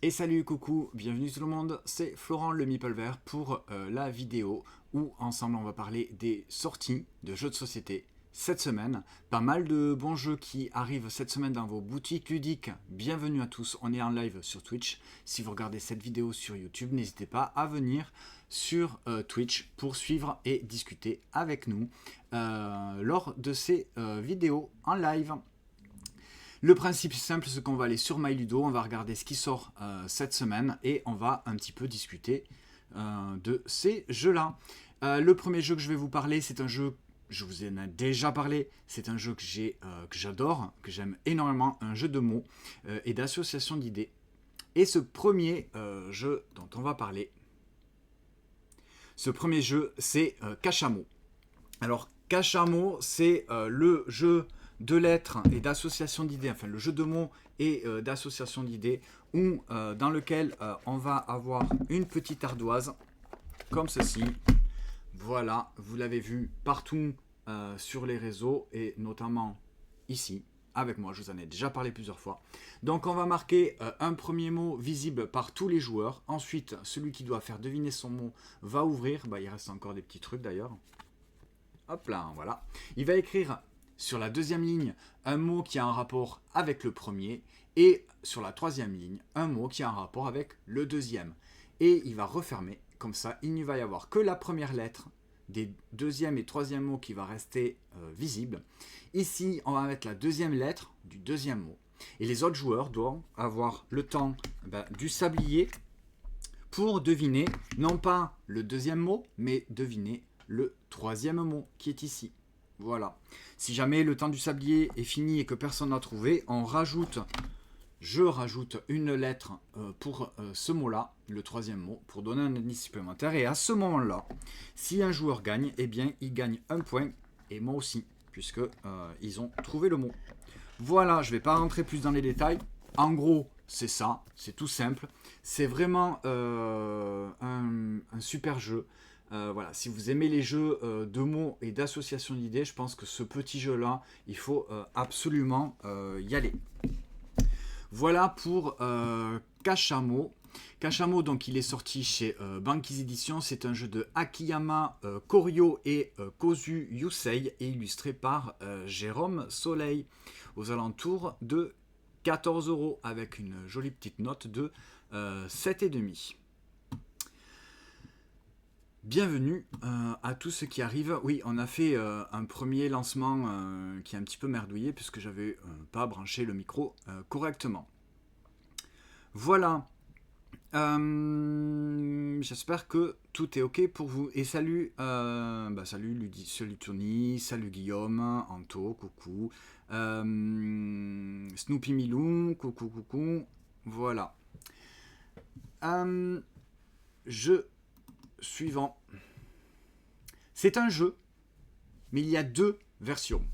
Et salut, coucou, bienvenue tout le monde, c'est Florent le Meeple Vert pour la vidéo où ensemble on va parler des sorties de jeux de société cette semaine. Pas mal de bons jeux qui arrivent cette semaine dans vos boutiques ludiques. Bienvenue à tous, on est en live sur Twitch. Si vous regardez cette vidéo sur YouTube, n'hésitez pas à venir sur Twitch pour suivre et discuter avec nous lors de ces vidéos en live. Le principe est simple, c'est qu'on va aller sur MyLudo, on va regarder ce qui sort cette semaine et on va un petit peu discuter de ces jeux-là. Le premier jeu que je vais vous parler, c'est un jeu, je vous en ai déjà parlé, c'est un jeu que j'adore, que j'aime énormément, un jeu de mots et d'association d'idées. Et ce premier jeu dont on va parler, c'est Cachamot. Alors, Cachamot, c'est le jeu de lettres et d'association d'idées, enfin le jeu de mots et d'association d'idées, dans lequel on va avoir une petite ardoise, comme ceci. Voilà, vous l'avez vu partout sur les réseaux, et notamment ici, avec moi, je vous en ai déjà parlé plusieurs fois. Donc on va marquer un premier mot visible par tous les joueurs. Ensuite, celui qui doit faire deviner son mot va ouvrir. Il reste encore des petits trucs d'ailleurs. Hop là, voilà. Il va écrire sur la deuxième ligne un mot qui a un rapport avec le premier et sur la troisième ligne un mot qui a un rapport avec le deuxième. Et il va refermer, comme ça il n'y va y avoir que la première lettre des deuxième et troisième mots qui va rester visible. Ici on va mettre la deuxième lettre du deuxième mot. Et les autres joueurs doivent avoir le temps du sablier pour deviner non pas le deuxième mot, mais deviner le troisième mot qui est ici. Voilà. Si jamais le temps du sablier est fini et que personne n'a trouvé, je rajoute une lettre pour ce mot-là, le troisième mot, pour donner un indice supplémentaire. Et à ce moment-là, si un joueur gagne, eh bien, il gagne un point, et moi aussi, puisque ils ont trouvé le mot. Voilà, je ne vais pas rentrer plus dans les détails. En gros, c'est ça, c'est tout simple. C'est vraiment un super jeu. Voilà, si vous aimez les jeux de mots et d'association d'idées, je pense que ce petit jeu-là, il faut absolument y aller. Voilà pour Cachamot. Cachamot, donc, il est sorti chez Banquise Edition. C'est un jeu de Akiyama Koryo et Kozu Yusei et illustré par Jérôme Soleil aux alentours de 14 € avec une jolie petite note de 7,5. Bienvenue à tous ceux qui arrivent. Oui, on a fait un premier lancement qui est un petit peu merdouillé puisque j'avais pas branché le micro correctement. Voilà. J'espère que tout est ok pour vous. Et salut, salut Tony, salut Guillaume, Anto, coucou, Snoopy Milou, coucou. Voilà. Jeu suivant. C'est un jeu, mais il y a deux versions.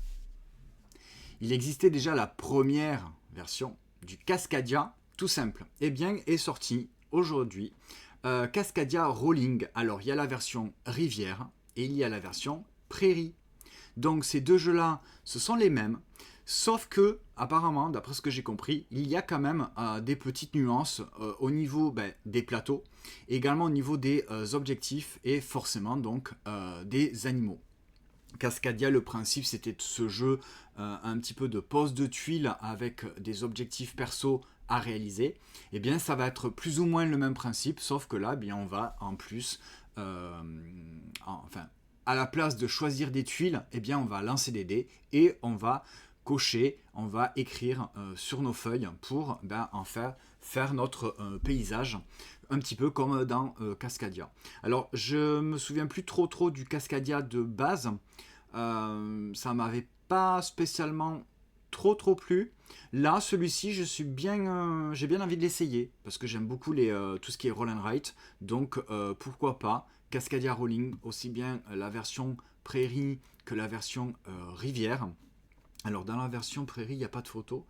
Il existait déjà la première version du Cascadia, tout simple. Eh bien, est sorti aujourd'hui Cascadia Rolling. Alors, il y a la version rivière et il y a la version prairie. Donc, ces deux jeux-là, ce sont les mêmes. Sauf que, apparemment, d'après ce que j'ai compris, il y a quand même des petites nuances au niveau des plateaux, et également au niveau des objectifs et forcément donc des animaux. Cascadia, le principe, c'était ce jeu un petit peu de pose de tuiles avec des objectifs perso à réaliser. Eh bien, ça va être plus ou moins le même principe, sauf que là, on va en plus, à la place de choisir des tuiles, eh bien, on va lancer des dés et on va cocher, on va écrire sur nos feuilles pour en faire notre paysage, un petit peu comme dans Cascadia. Alors, je me souviens plus trop du Cascadia de base, ça m'avait pas spécialement trop plu. Là, celui-ci, j'ai bien envie de l'essayer parce que j'aime beaucoup tout ce qui est roll and write, donc pourquoi pas Cascadia Rolling, aussi bien la version prairie que la version rivière. Alors dans la version prairie, il n'y a pas de photos.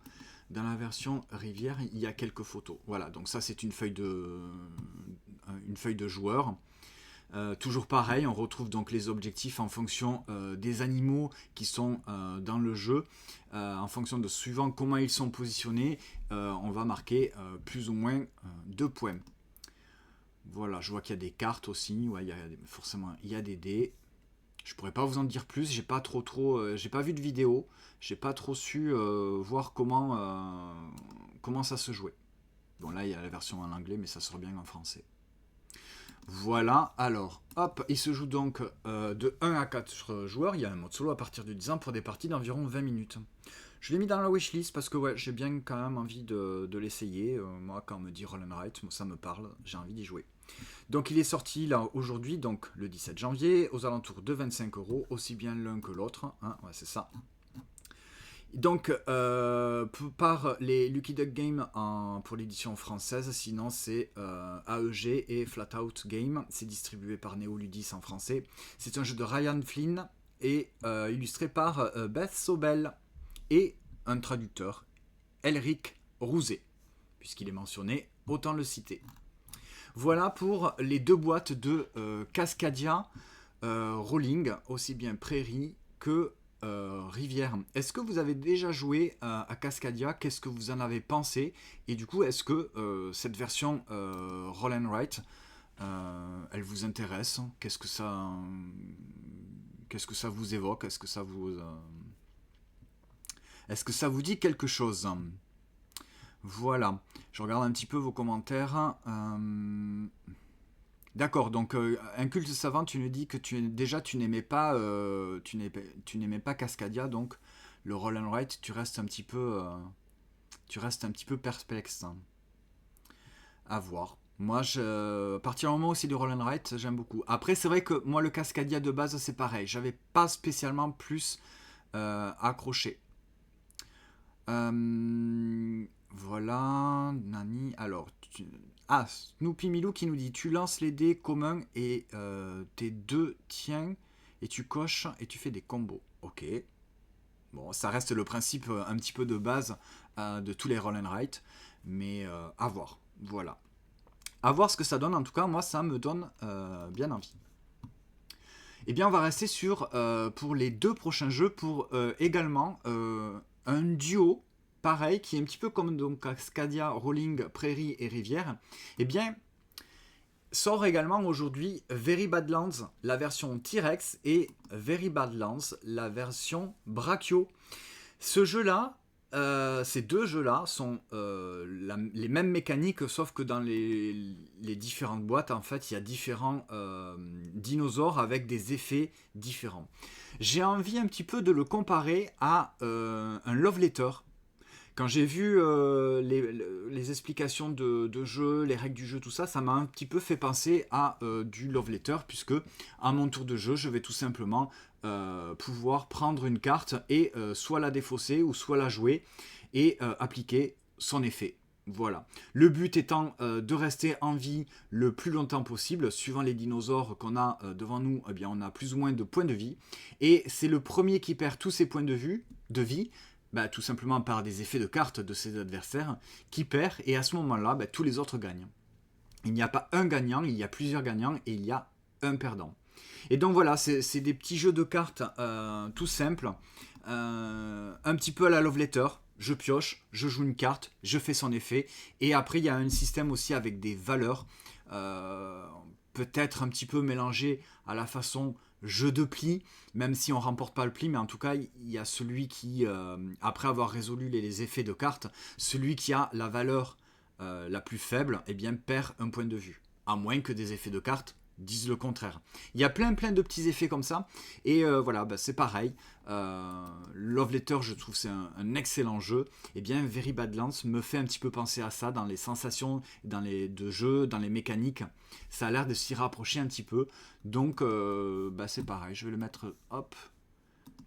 Dans la version rivière, il y a quelques photos. Voilà, donc ça c'est une feuille de joueur. Toujours pareil, on retrouve donc les objectifs en fonction des animaux qui sont dans le jeu. En fonction de suivant comment ils sont positionnés, on va marquer plus ou moins 2 points. Voilà, je vois qu'il y a des cartes aussi. Ouais, forcément, il y a des dés. Je pourrais pas vous en dire plus. J'ai pas j'ai pas vu de vidéo. J'ai pas trop su voir comment ça se jouait. Bon, là, il y a la version en anglais, mais ça sort bien en français. Voilà, alors, hop, il se joue donc de 1 à 4 joueurs. Il y a un mode solo à partir de 10 ans pour des parties d'environ 20 minutes. Je l'ai mis dans la wishlist parce que ouais, j'ai bien quand même envie de l'essayer. Moi, quand on me dit Roll and Write, ça me parle, j'ai envie d'y jouer. Donc il est sorti là aujourd'hui, donc le 17 janvier, aux alentours de 25€, aussi bien l'un que l'autre. Hein, ouais, c'est ça. Donc, par les Lucky Duck Games pour l'édition française, sinon c'est AEG et Flatout Game. C'est distribué par Neoludis en français. C'est un jeu de Ryan Flynn et illustré par Beth Sobel et un traducteur, Elric Rouzet. Puisqu'il est mentionné, autant le citer. Voilà pour les 2 boîtes de Cascadia Rolling, aussi bien Prairie que Rivière. Est-ce que vous avez déjà joué à Cascadia? Qu'est-ce que vous en avez pensé? Et du coup, est-ce que cette version Roll and Write, elle vous intéresse? Qu'est-ce que ça vous évoque? Est-ce que ça vous dit quelque chose? Voilà, je regarde un petit peu vos commentaires. D'accord, donc un culte savant, tu nous dis que tu n'aimais pas, Cascadia, donc le Roll and Write, tu restes un petit peu perplexe. À voir. Moi, à partir du moment aussi du Roll and Write, j'aime beaucoup. Après, c'est vrai que moi, le Cascadia de base, c'est pareil. J'avais pas spécialement plus accroché. Voilà, Nani. Alors, Snoopy Milou qui nous dit: tu lances les dés communs et tes 2 tiens et tu coches et tu fais des combos. Ok. Bon, ça reste le principe un petit peu de base de tous les Roll and Write, mais à voir. Voilà. À voir ce que ça donne. En tout cas, moi, ça me donne bien envie. Eh bien, on va rester pour les 2 prochains jeux, pour également un duo pareil, qui est un petit peu comme donc Cascadia, Rolling, Prairie et Rivière. Eh bien, sort également aujourd'hui Very Badlands, la version T-Rex, et Very Badlands, la version Brachio. Ce jeu-là, ces 2 jeux-là sont les mêmes mécaniques, sauf que dans les différentes boîtes, en fait, il y a différents dinosaures avec des effets différents. J'ai envie un petit peu de le comparer à un Love Letter. Quand j'ai vu les explications de jeu, les règles du jeu, tout ça, ça m'a un petit peu fait penser à du Love Letter, puisque à mon tour de jeu, je vais tout simplement pouvoir prendre une carte et soit la défausser ou soit la jouer et appliquer son effet. Voilà. Le but étant de rester en vie le plus longtemps possible. Suivant les dinosaures qu'on a devant nous, eh bien, on a plus ou moins de points de vie. Et c'est le premier qui perd tous ses points de vie. Tout simplement par des effets de cartes de ses adversaires, qui perd, et à ce moment-là, tous les autres gagnent. Il n'y a pas un gagnant, il y a plusieurs gagnants, et il y a un perdant. Et donc voilà, c'est des petits jeux de cartes tout simples, un petit peu à la Love Letter. Je pioche, je joue une carte, je fais son effet, et après il y a un système aussi avec des valeurs, peut-être un petit peu mélangé à la façon jeu de pli, même si on remporte pas le pli, mais en tout cas il y a celui qui, après avoir résolu les effets de cartes, celui qui a la valeur la plus faible, eh bien perd un point de vue, à moins que des effets de cartes disent le contraire. Il y a plein de petits effets comme ça, et voilà, c'est pareil. Love Letter, je trouve c'est un excellent jeu. Et bien Very Badlands me fait un petit peu penser à ça dans les sensations de jeu, dans les mécaniques. Ça a l'air de s'y rapprocher un petit peu. Donc c'est pareil, je vais le mettre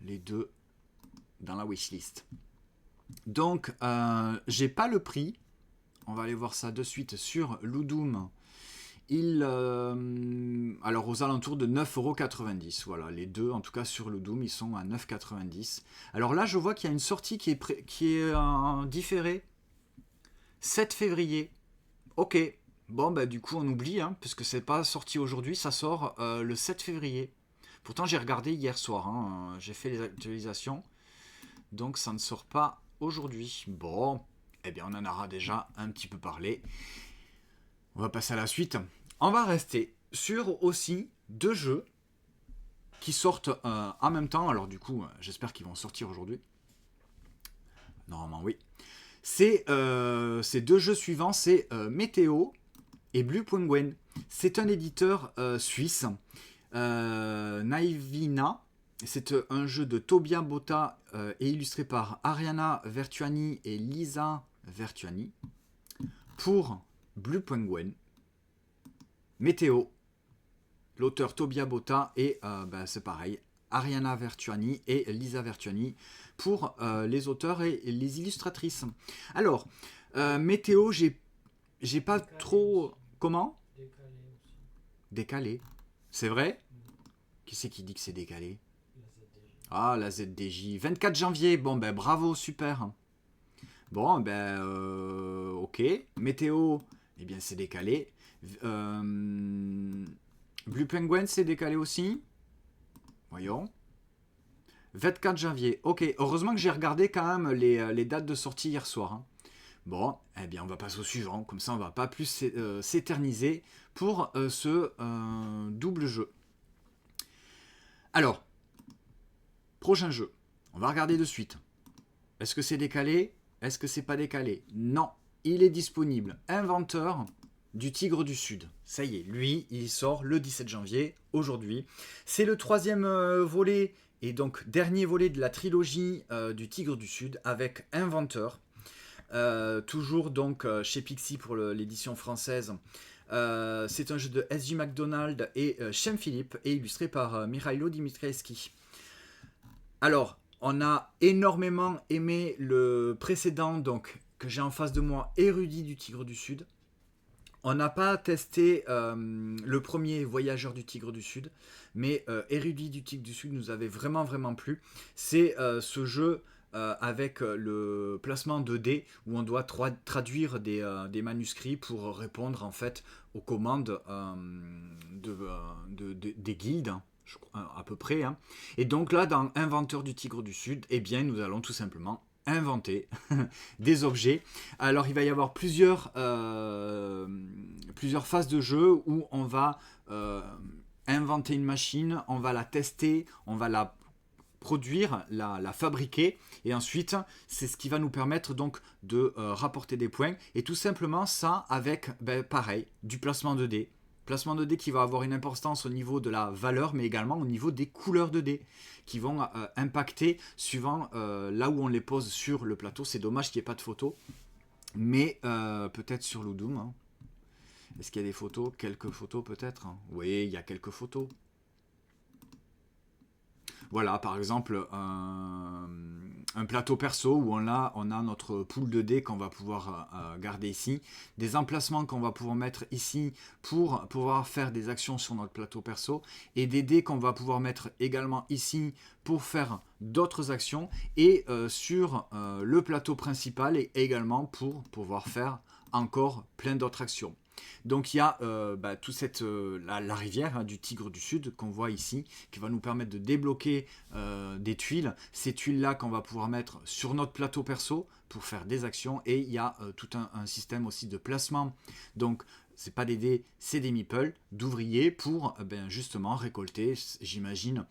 les 2 dans la wishlist. Donc j'ai pas le prix. On va aller voir ça de suite sur Ludum. Alors aux alentours de 9,90€. Voilà, les 2, en tout cas sur le Doom, ils sont à 9,90€. Alors là, je vois qu'il y a une sortie qui est différée. 7 février. Ok, Bon, bah du coup, on oublie, hein, puisque c'est pas sorti aujourd'hui, ça sort le 7 février. Pourtant, j'ai regardé hier soir, hein, j'ai fait les actualisations, donc ça ne sort pas aujourd'hui. Bon, eh bien, on en aura déjà un petit peu parlé. On va passer à la suite. On va rester sur aussi 2 jeux qui sortent en même temps. Alors du coup, j'espère qu'ils vont sortir aujourd'hui. Normalement, oui. C'est ces 2 jeux suivants, c'est Météo et Blue Penguin. C'est un éditeur suisse, Naivina. C'est un jeu de Tobia Botta et illustré par Ariana Vertuani et Lisa Vertuani pour Blue Penguin. Météo, l'auteur Tobia Botta et c'est pareil, Ariana Vertuani et Lisa Vertuani pour les auteurs et les illustratrices. Alors, Météo, j'ai pas Décalé trop... aussi. Comment? Décalé aussi. Décalé. C'est vrai? Qui c'est qui dit que c'est décalé? La ZDG. Ah, la ZDJ. 24 janvier. Bon, ben bravo, super. Bon, ben, ok. Météo, eh bien, c'est décalé. Blue Penguin, c'est décalé aussi. Voyons. 24 janvier. Ok, heureusement que j'ai regardé quand même les dates de sortie hier soir. Hein. Bon, eh bien, on va passer au suivant. Comme ça, on va pas plus s'éterniser pour ce double jeu. Alors, prochain jeu. On va regarder de suite. Est-ce que c'est décalé? Est-ce que c'est pas décalé? Non, il est disponible. Inventeur du Tigre du Sud. Ça y est, lui, il sort le 17 janvier, aujourd'hui. C'est le 3e volet et donc dernier volet de la trilogie du Tigre du Sud avec Inventeur. Toujours donc chez Pixie pour l'édition française. C'est un jeu de S.J. McDonald et Shem Philippe et illustré par Mikhailo Dimitrievski. Alors, on a énormément aimé le précédent, donc que j'ai en face de moi, Érudit du Tigre du Sud. On n'a pas testé le premier Voyageur du Tigre du Sud, mais Érudit du Tigre du Sud nous avait vraiment vraiment plu. C'est ce jeu avec le placement de dés où on doit traduire des manuscrits pour répondre en fait aux commandes des guides. Hein, à peu près. Hein. Et donc là, dans Inventeur du Tigre du Sud, eh bien, nous allons tout simplement inventer des objets. Alors, il va y avoir plusieurs phases de jeu où on va inventer une machine, on va la tester, on va la produire, la fabriquer, et ensuite, c'est ce qui va nous permettre donc de rapporter des points. Et tout simplement, ça avec, pareil, du placement de dés. Placement de dés qui va avoir une importance au niveau de la valeur, mais également au niveau des couleurs de dés, qui vont impacter suivant là où on les pose sur le plateau. C'est dommage qu'il n'y ait pas de photos, mais peut-être sur Ludum. Hein. Est-ce qu'il y a des photos? Quelques photos peut-être? Oui, il y a quelques photos. Voilà, par exemple, un plateau perso où on a notre pool de dés qu'on va pouvoir garder ici, des emplacements qu'on va pouvoir mettre ici pour pouvoir faire des actions sur notre plateau perso, et des dés qu'on va pouvoir mettre également ici pour faire d'autres actions, et sur le plateau principal et également pour pouvoir faire encore plein d'autres actions. Donc il y a tout la rivière hein, du Tigre du Sud qu'on voit ici, qui va nous permettre de débloquer des tuiles. Ces tuiles-là qu'on va pouvoir mettre sur notre plateau perso pour faire des actions. Et il y a tout un système aussi de placement. Donc c'est pas des dés, c'est des meeples d'ouvriers pour justement récolter, j'imagine,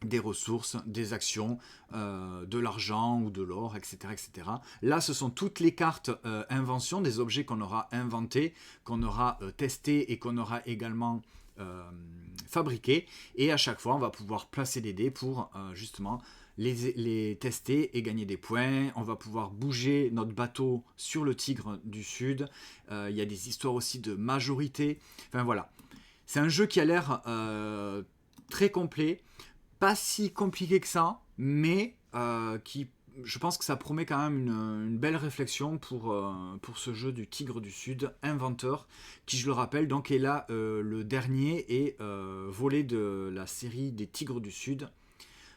des ressources, des actions, de l'argent ou de l'or, etc., etc. Là, ce sont toutes les cartes inventions, des objets qu'on aura inventés, qu'on aura testés et qu'on aura également fabriqués. Et à chaque fois, on va pouvoir placer des dés pour justement les tester et gagner des points. On va pouvoir bouger notre bateau sur le Tigre du Sud. Il y a des histoires aussi de majorité. Enfin voilà. C'est un jeu qui a l'air très complet. Pas si compliqué que ça, mais je pense que ça promet quand même une belle réflexion pour ce jeu du Tigre du Sud, Inventeur, qui je le rappelle donc est là le dernier et volet de la série des Tigres du Sud,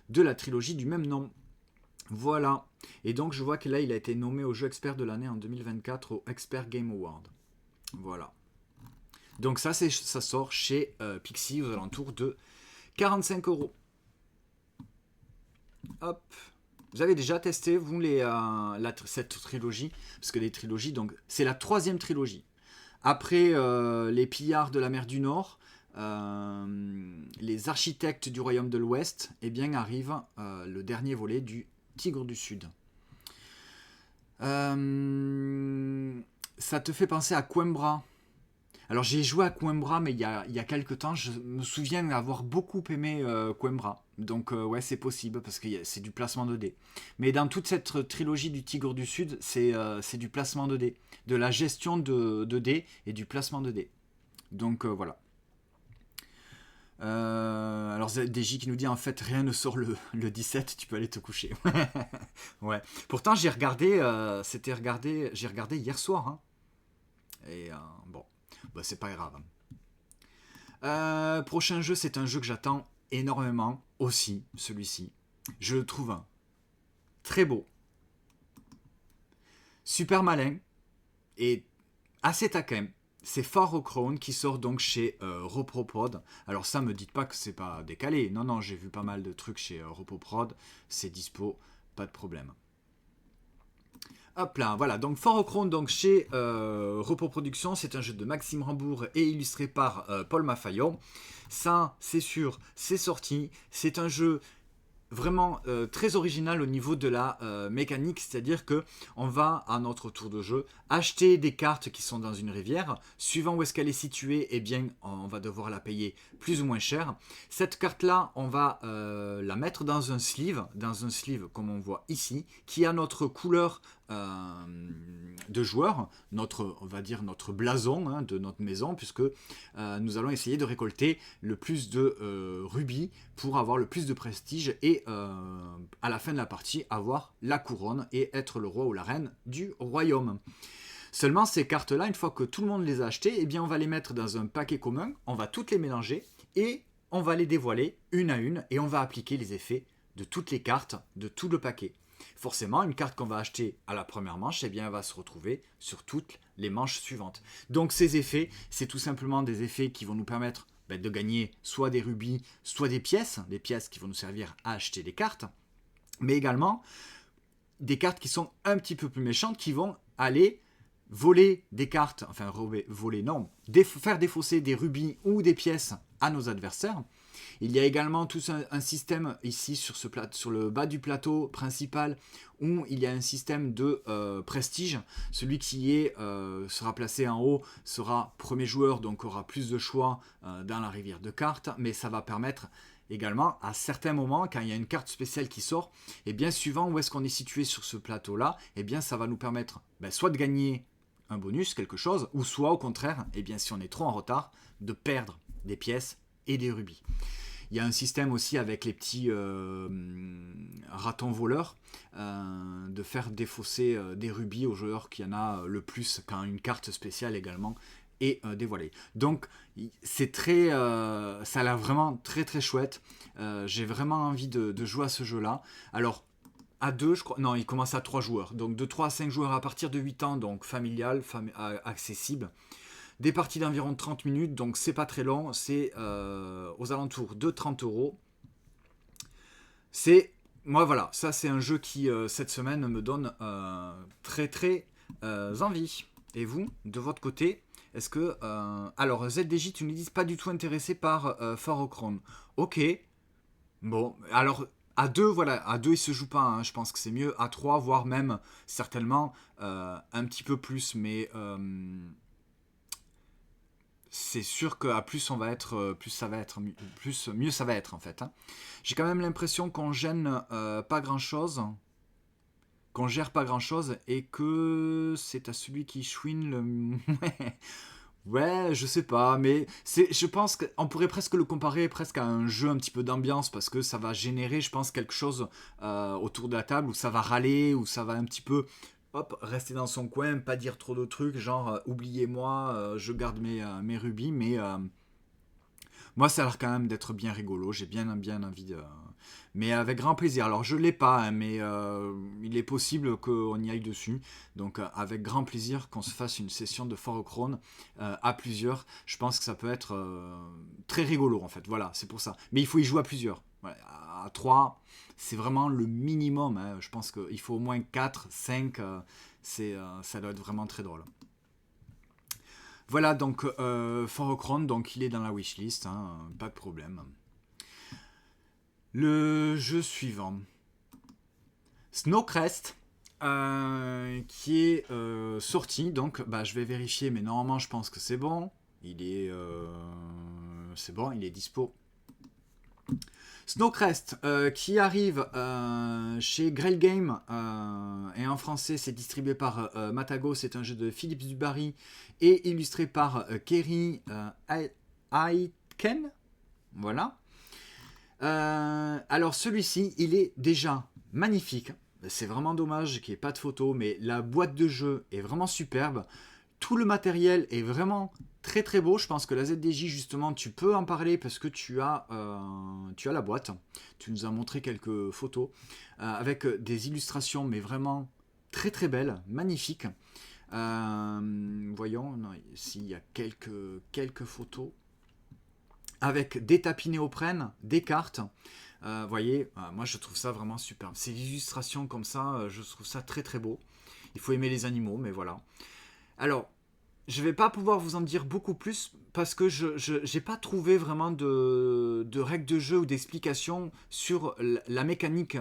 de la trilogie du même nom. Voilà, et donc je vois que là il a été nommé au jeu expert de l'année en 2024 au Expert Game Award. Voilà. Donc ça sort chez Pixie aux alentours de 45 €. Hop. Vous avez déjà testé, vous, cette trilogie? Parce que les trilogies, donc, c'est la 3e trilogie. Après les pillards de la mer du Nord, les architectes du royaume de l'Ouest, eh bien arrive le dernier volet du Tigre du Sud. Ça te fait penser à Coimbra. Alors j'ai joué à Coimbra, mais il y a quelques temps, je me souviens avoir beaucoup aimé Coimbra. Donc ouais, c'est possible, parce que c'est du placement de dés. Mais dans toute cette trilogie du Tigre du Sud, c'est du placement de dés. De la gestion de dés et du placement de dés. Donc voilà. Alors ZDJ qui nous dit en fait rien ne sort le 17, tu peux aller te coucher. Ouais. Pourtant j'ai regardé, j'ai regardé hier soir. Hein. Et bon. Bah, c'est pas grave. Prochain jeu, c'est un jeu que j'attends énormément aussi, celui-ci. Je le trouve très beau, super malin et assez taquin. C'est Far Crown qui sort donc chez Reproprod. Alors ça, me dites pas que c'est pas décalé. Non, non, j'ai vu pas mal de trucs chez Reproprod. C'est dispo, pas de problème. Hop là, voilà, donc Far Crown donc chez Repos Productions, c'est un jeu de Maxime Rambourg et illustré par Paul Maffayot. Ça, c'est sûr, c'est sorti. C'est un jeu vraiment très original au niveau de la mécanique, c'est-à-dire que on va à notre tour de jeu acheter des cartes qui sont dans une rivière, suivant où est-ce qu'elle est située, eh bien on va devoir la payer plus ou moins cher. Cette carte là, on va la mettre dans un sleeve comme on voit ici, qui a notre couleur de joueur, on va dire notre blason hein, de notre maison, puisque nous allons essayer de récolter le plus de rubis pour avoir le plus de prestige et à la fin de la partie avoir la couronne et être le roi ou la reine du royaume. Seulement ces cartes là, une fois que tout le monde les a achetées, eh bien on va les mettre dans un paquet commun, on va toutes les mélanger et on va les dévoiler une à une et on va appliquer les effets de toutes les cartes de tout le paquet. Forcément, une carte qu'on va acheter à la première manche, eh bien, elle va se retrouver sur toutes les manches suivantes. Donc ces effets, c'est tout simplement des effets qui vont nous permettre de gagner soit des rubis, soit des pièces qui vont nous servir à acheter des cartes, mais également des cartes qui sont un petit peu plus méchantes, qui vont aller voler des cartes, enfin voler non, faire défausser des rubis ou des pièces à nos adversaires. Il y a également tout un système ici sur le bas du plateau principal où il y a un système de prestige. Celui qui sera placé en haut sera premier joueur, donc aura plus de choix dans la rivière de cartes, mais ça va permettre également à certains moments, quand il y a une carte spéciale qui sort, et bien suivant où est-ce qu'on est situé sur ce plateau-là, et bien ça va nous permettre soit de gagner un bonus, quelque chose, ou soit au contraire, et bien si on est trop en retard, de perdre des pièces et des rubis. Il y a un système aussi avec les petits ratons voleurs de faire défausser des rubis aux joueurs qui en a le plus quand une carte spéciale également est dévoilée. Donc c'est très, ça a l'air vraiment très très chouette. J'ai vraiment envie de jouer à ce jeu-là. Alors à 2, je crois. Non, il commence à 3 joueurs. Donc de 3 à 5 joueurs à partir de 8 ans, donc familial, accessible. Des parties d'environ 30 minutes, donc c'est pas très long, c'est aux alentours de 30 €. Moi voilà, ça c'est un jeu qui cette semaine me donne très très envie. Et vous, de votre côté, est-ce que... alors ZDJ, tu nous dis pas du tout intéressé par Far Crown. Ok, bon, alors... À 2, voilà, à 2 il se joue pas, hein. Je pense que c'est mieux à 3, voire même certainement un petit peu plus, mais c'est sûr qu'à plus on va être, plus ça va être, mieux ça va être en fait. Hein. J'ai quand même l'impression qu'on gêne pas grand chose, qu'on gère pas grand chose et que c'est à celui qui chouine le. Ouais, je sais pas, mais je pense qu'on pourrait presque le comparer presque à un jeu un petit peu d'ambiance parce que ça va générer, je pense, quelque chose autour de la table où ça va râler, où ça va un petit peu rester dans son coin, pas dire trop de trucs, genre oubliez-moi, je garde mes rubis, mais Moi, ça a l'air quand même d'être bien rigolo. J'ai bien envie de... Mais avec grand plaisir. Alors, je l'ai pas, hein, mais il est possible qu'on y aille dessus. Donc, avec grand plaisir qu'on se fasse une session de For Crown à plusieurs. Je pense que ça peut être très rigolo, en fait. Voilà, c'est pour ça. Mais il faut y jouer à plusieurs. Ouais, à 3, c'est vraiment le minimum. Hein. Je pense qu'il faut au moins 4, 5. Ça doit être vraiment très drôle. Voilà, donc For Crown, donc il est dans la wishlist, hein, pas de problème. Le jeu suivant, Snowcrest, qui est sorti, donc bah, je vais vérifier, mais normalement je pense que c'est bon. C'est bon, il est dispo. Snowcrest, qui arrive chez Grail Game, et en français c'est distribué par Matago, c'est un jeu de Philippe Dubarry et illustré par Kerry Aitken. Voilà. Alors celui-ci, il est déjà magnifique. C'est vraiment dommage qu'il n'y ait pas de photo, mais la boîte de jeu est vraiment superbe. Tout le matériel est vraiment très très beau. Je pense que la ZDJ, justement, tu peux en parler parce que tu as la boîte. Tu nous as montré quelques photos avec des illustrations, mais vraiment très très belles, magnifiques. Voyons, s'il y a quelques photos avec des tapis néoprène, des cartes. Voyez, moi je trouve ça vraiment superbe. Ces illustrations comme ça, je trouve ça très très beau. Il faut aimer les animaux, mais voilà. Alors, je vais pas pouvoir vous en dire beaucoup plus parce que je n'ai pas trouvé vraiment de règles de jeu ou d'explications sur la mécanique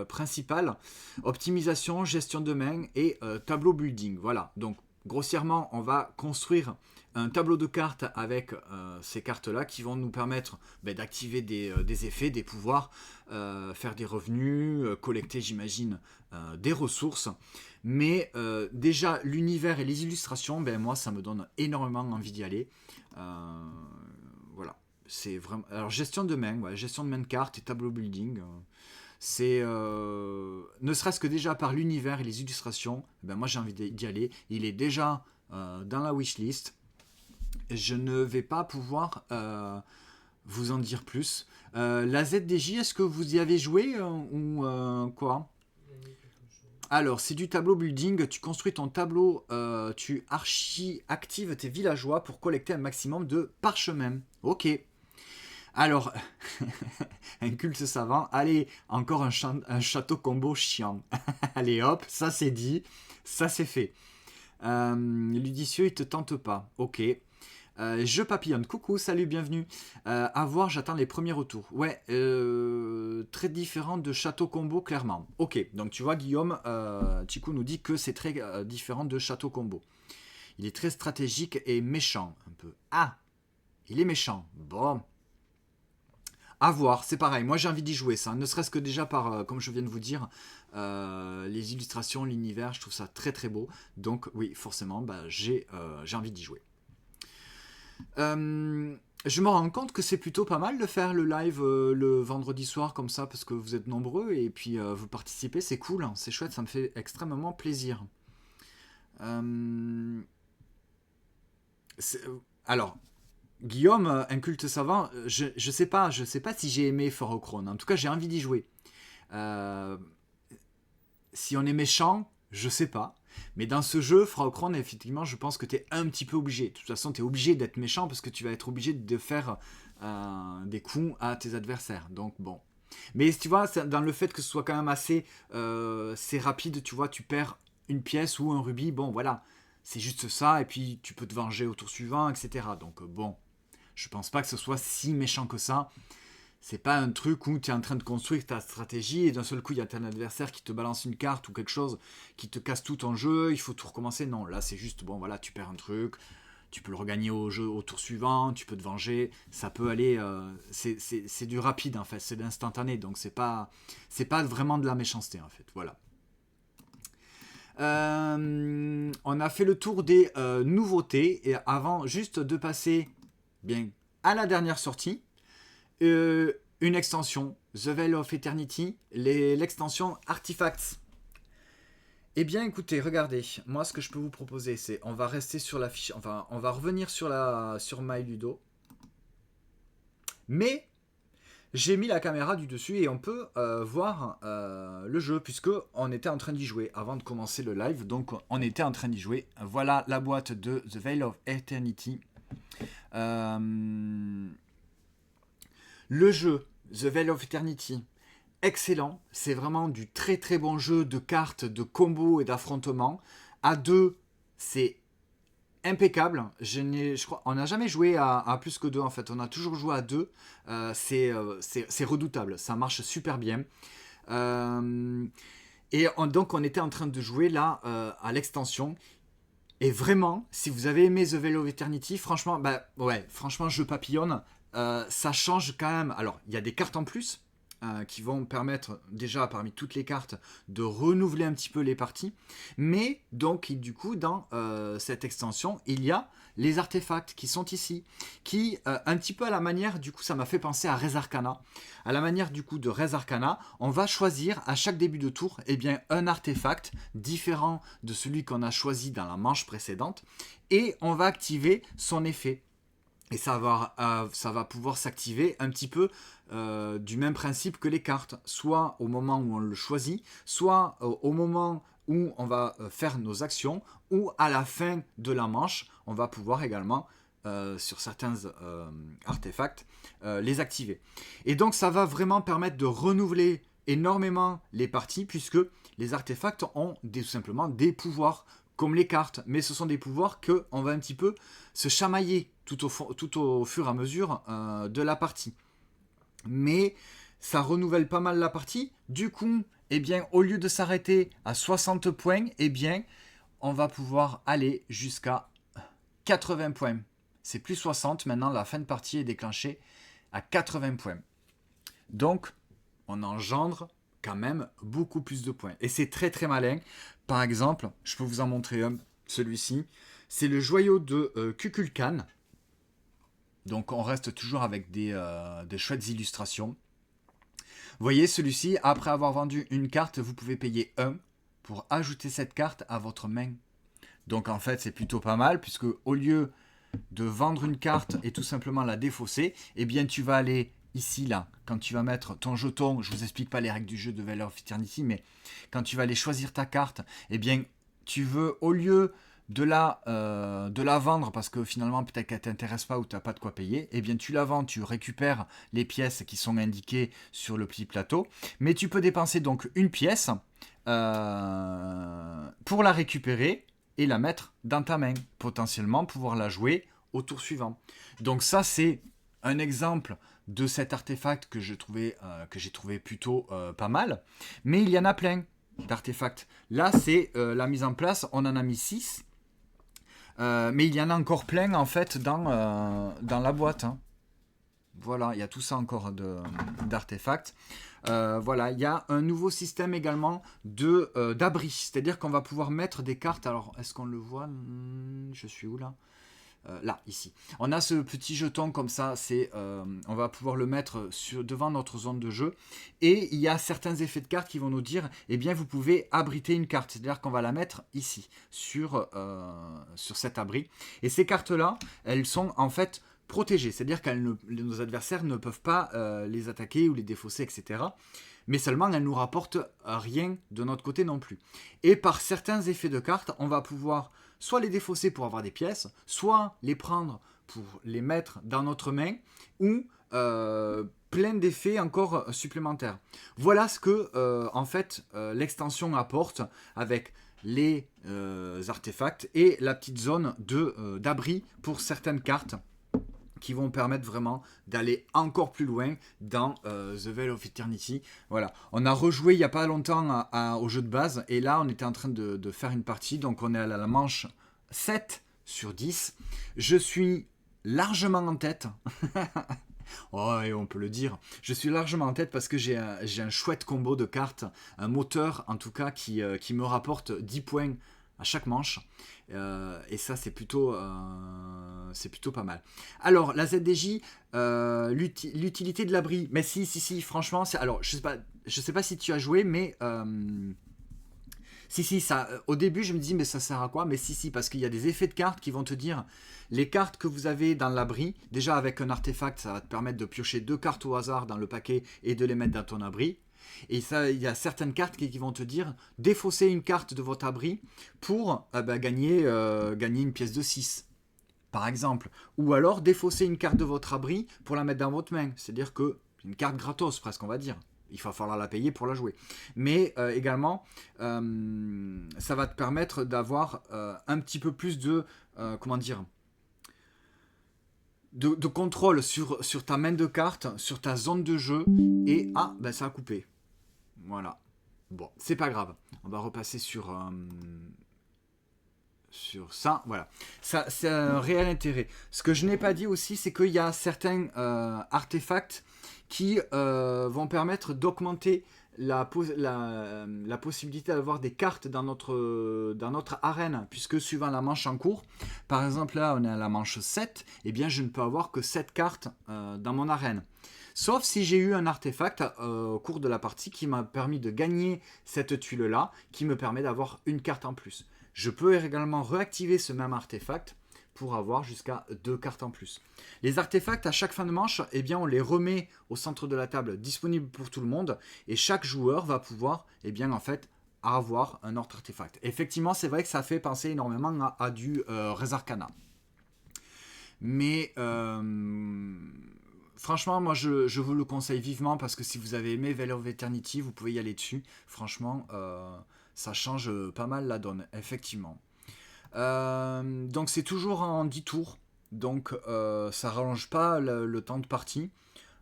principale. Optimisation, gestion de main et tableau building. Voilà, donc grossièrement, on va construire un tableau de cartes avec ces cartes-là qui vont nous permettre d'activer des effets, des pouvoirs, faire des revenus, collecter, j'imagine, des ressources. Mais déjà, l'univers et les illustrations, moi, ça me donne énormément envie d'y aller. Voilà. C'est vraiment... Alors, gestion de main, ouais, gestion de main de cartes et tableau building... c'est ne serait-ce que déjà par l'univers et les illustrations, moi j'ai envie d'y aller. Il est déjà dans la wishlist. Je ne vais pas pouvoir vous en dire plus. La ZDJ, est-ce que vous y avez joué ou quoi? Alors, c'est du tableau building. Tu construis ton tableau, tu actives tes villageois pour collecter un maximum de parchemins. Ok. Alors, un culte savant. Allez, encore un château combo chiant. Allez hop, ça c'est dit, ça c'est fait. Ludicieux, il te tente pas. Ok. Je papillonne. Coucou, salut, bienvenue. À voir, j'attends les premiers retours. Ouais, très différent de Château Combo, clairement. Ok, donc tu vois, Guillaume, Chikou nous dit que c'est très différent de Château Combo. Il est très stratégique et méchant, un peu. Ah, il est méchant. Bon. À voir, c'est pareil. Moi, j'ai envie d'y jouer, ça. Ne serait-ce que déjà par, comme je viens de vous dire, les illustrations, l'univers, je trouve ça très très beau. Donc, oui, forcément, j'ai envie d'y jouer. Je me rends compte que c'est plutôt pas mal de faire le live le vendredi soir comme ça parce que vous êtes nombreux et puis vous participez, c'est cool, hein, c'est chouette, ça me fait extrêmement plaisir. Alors, Guillaume, un culte savant, je sais pas si j'ai aimé For Crown. En tout cas, j'ai envie d'y jouer. Si on est méchant, je sais pas. Mais dans ce jeu, Frau Kron, effectivement, je pense que tu es un petit peu obligé. De toute façon, tu es obligé d'être méchant parce que tu vas être obligé de faire des coups à tes adversaires. Donc, bon. Mais tu vois, dans le fait que ce soit quand même assez c'est rapide, tu vois, tu perds une pièce ou un rubis, bon, voilà. C'est juste ça, et puis tu peux te venger au tour suivant, etc. Donc, bon. Je pense pas que ce soit si méchant que ça. C'est pas un truc où tu es en train de construire ta stratégie et d'un seul coup il y a ton adversaire qui te balance une carte ou quelque chose qui te casse tout ton jeu, il faut tout recommencer. Non, là c'est juste bon voilà, tu perds un truc, tu peux le regagner au jeu au tour suivant, tu peux te venger, ça peut aller c'est du rapide en fait, c'est de l'instantané, donc c'est pas vraiment de la méchanceté en fait, voilà. On a fait le tour des nouveautés et avant juste de passer bien à la dernière sortie. Une extension, The Veil of Eternity, l'extension Artifacts. Eh bien, écoutez, regardez, moi ce que je peux vous proposer, c'est, on va rester sur la fiche, enfin, on va revenir sur MyLudo. Mais j'ai mis la caméra du dessus et on peut voir le jeu puisque on était en train d'y jouer avant de commencer le live. Donc on était en train d'y jouer. Voilà la boîte de The Veil of Eternity. Le jeu The Veil of Eternity, excellent. C'est vraiment du très très bon jeu de cartes, de combos et d'affrontements. À deux, c'est impeccable. Je crois, on n'a jamais joué à plus que deux en fait. On a toujours joué à deux. C'est redoutable. Ça marche super bien. Donc on était en train de jouer là à l'extension. Et vraiment, si vous avez aimé The Veil of Eternity, franchement, franchement, je papillonne. Ça change quand même. Alors, il y a des cartes en plus qui vont permettre déjà parmi toutes les cartes de renouveler un petit peu les parties. Mais donc du coup dans cette extension il y a les artefacts qui sont ici, qui un petit peu à la manière, du coup ça m'a fait penser à Res Arcana. À la manière du coup de Res Arcana, on va choisir à chaque début de tour un artefact différent de celui qu'on a choisi dans la manche précédente et on va activer son effet. Et ça va pouvoir s'activer un petit peu du même principe que les cartes, soit au moment où on le choisit, soit au moment où on va faire nos actions, ou à la fin de la manche, on va pouvoir également, sur certains artefacts, les activer. Et donc ça va vraiment permettre de renouveler énormément les parties, puisque les artefacts ont tout simplement des pouvoirs comme les cartes, mais ce sont des pouvoirs qu'on va un petit peu se chamailler tout au fur et à mesure de la partie. Mais ça renouvelle pas mal la partie. Du coup, au lieu de s'arrêter à 60 points, on va pouvoir aller jusqu'à 80 points. C'est plus 60, maintenant la fin de partie est déclenchée à 80 points. Donc, on engendre quand même beaucoup plus de points. Et c'est très très malin. Par exemple, je peux vous en montrer un, celui-ci. C'est le joyau de Kukulkan. Donc on reste toujours avec des chouettes illustrations. Vous voyez, celui-ci, après avoir vendu une carte, vous pouvez payer 1 pour ajouter cette carte à votre main. Donc en fait, c'est plutôt pas mal, puisque au lieu de vendre une carte et tout simplement la défausser, tu vas aller ici, là, quand tu vas mettre ton jeton, je vous explique pas les règles du jeu de Veil of Eternity, mais quand tu vas aller choisir ta carte, tu veux, au lieu de la vendre parce que finalement peut-être qu'elle t'intéresse pas ou tu n'as pas de quoi payer, tu la vends, tu récupères les pièces qui sont indiquées sur le petit plateau, mais tu peux dépenser donc une pièce pour la récupérer et la mettre dans ta main, potentiellement pouvoir la jouer au tour suivant. Donc ça c'est un exemple de cet artefact que j'ai trouvé plutôt pas mal, mais il y en a plein d'artefacts. Là c'est la mise en place, on en a mis 6. Mais il y en a encore plein en fait dans la boîte. Hein. Voilà, il y a tout ça encore d'artefacts. Voilà, il y a un nouveau système également d'abri. C'est-à-dire qu'on va pouvoir mettre des cartes. Alors, est-ce qu'on le voit ? Je suis où là ? Là, ici. On a ce petit jeton comme ça, on va pouvoir le mettre devant notre zone de jeu. Et il y a certains effets de cartes qui vont nous dire, vous pouvez abriter une carte. C'est-à-dire qu'on va la mettre ici, sur cet abri. Et ces cartes-là, elles sont en fait protégées. C'est-à-dire que nos adversaires ne peuvent pas les attaquer ou les défausser, etc. Mais seulement elles nous rapportent rien de notre côté non plus. Et par certains effets de cartes, on va pouvoir soit les défausser pour avoir des pièces, soit les prendre pour les mettre dans notre main, ou plein d'effets encore supplémentaires. Voilà ce que l'extension apporte avec les artefacts et la petite zone d'abri pour certaines cartes qui vont permettre vraiment d'aller encore plus loin dans The Veil of Eternity. Voilà. On a rejoué il n'y a pas longtemps au jeu de base, et là on était en train de faire une partie, donc on est à la manche 7 sur 10. Je suis largement en tête. Oh, et on peut le dire. Je suis largement en tête parce que j'ai un chouette combo de cartes, un moteur en tout cas qui me rapporte 10 points à chaque manche. Et ça c'est plutôt pas mal. Alors la ZDJ, l'utilité de l'abri, mais si franchement alors je sais pas si tu as joué, mais Si, ça, au début, je me dis, mais ça sert à quoi? Mais si, parce qu'il y a des effets de cartes qui vont te dire les cartes que vous avez dans l'abri. Déjà, avec un artefact, ça va te permettre de piocher 2 cartes au hasard dans le paquet et de les mettre dans ton abri. Et ça, il y a certaines cartes qui vont te dire défausser une carte de votre abri pour gagner une pièce de 6, par exemple. Ou alors défausser une carte de votre abri pour la mettre dans votre main. C'est-à-dire que c'est une carte gratos, presque, on va dire. Il va falloir la payer pour la jouer. Mais également, ça va te permettre d'avoir un petit peu plus de... comment dire de contrôle sur ta main de cartes, sur ta zone de jeu. Et ça a coupé. Voilà. Bon, c'est pas grave. On va repasser sur ça. Voilà. Ça, c'est un réel intérêt. Ce que je n'ai pas dit aussi, c'est qu'il y a certains artefacts qui vont permettre d'augmenter la possibilité d'avoir des cartes dans notre arène, puisque suivant la manche en cours, par exemple là on est à la manche 7, et bien je ne peux avoir que 7 cartes dans mon arène. Sauf si j'ai eu un artefact au cours de la partie qui m'a permis de gagner cette tuile-là, qui me permet d'avoir une carte en plus. Je peux également réactiver ce même artefact pour avoir jusqu'à 2 cartes en plus. Les artefacts, à chaque fin de manche, eh bien, on les remet au centre de la table, disponible pour tout le monde, et chaque joueur va pouvoir, eh bien, en fait, avoir un autre artefact. Effectivement, c'est vrai que ça fait penser énormément à du Res Arcana. Mais franchement, moi je vous le conseille vivement parce que si vous avez aimé Veil of Eternity, vous pouvez y aller dessus. Franchement, ça change pas mal la donne, effectivement. Donc c'est toujours en 10 tours, donc ça rallonge pas le temps de partie,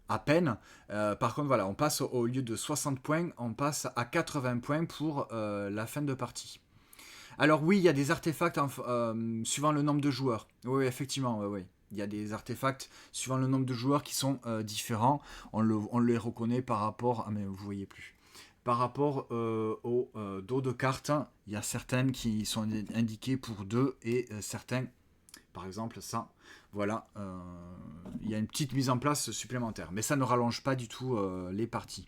à peine. Par contre, voilà, on passe au lieu de 60 points, on passe à 80 points pour la fin de partie. Alors oui, il y a des artefacts suivant le nombre de joueurs. Oui, effectivement, oui. Il y a des artefacts suivant le nombre de joueurs qui sont différents. On les reconnaît par rapport... Ah mais vous voyez plus. Par rapport au dos de cartes, il y a certaines qui sont indiquées pour 2 et certains, par exemple ça, voilà, il y a une petite mise en place supplémentaire. Mais ça ne rallonge pas du tout les parties.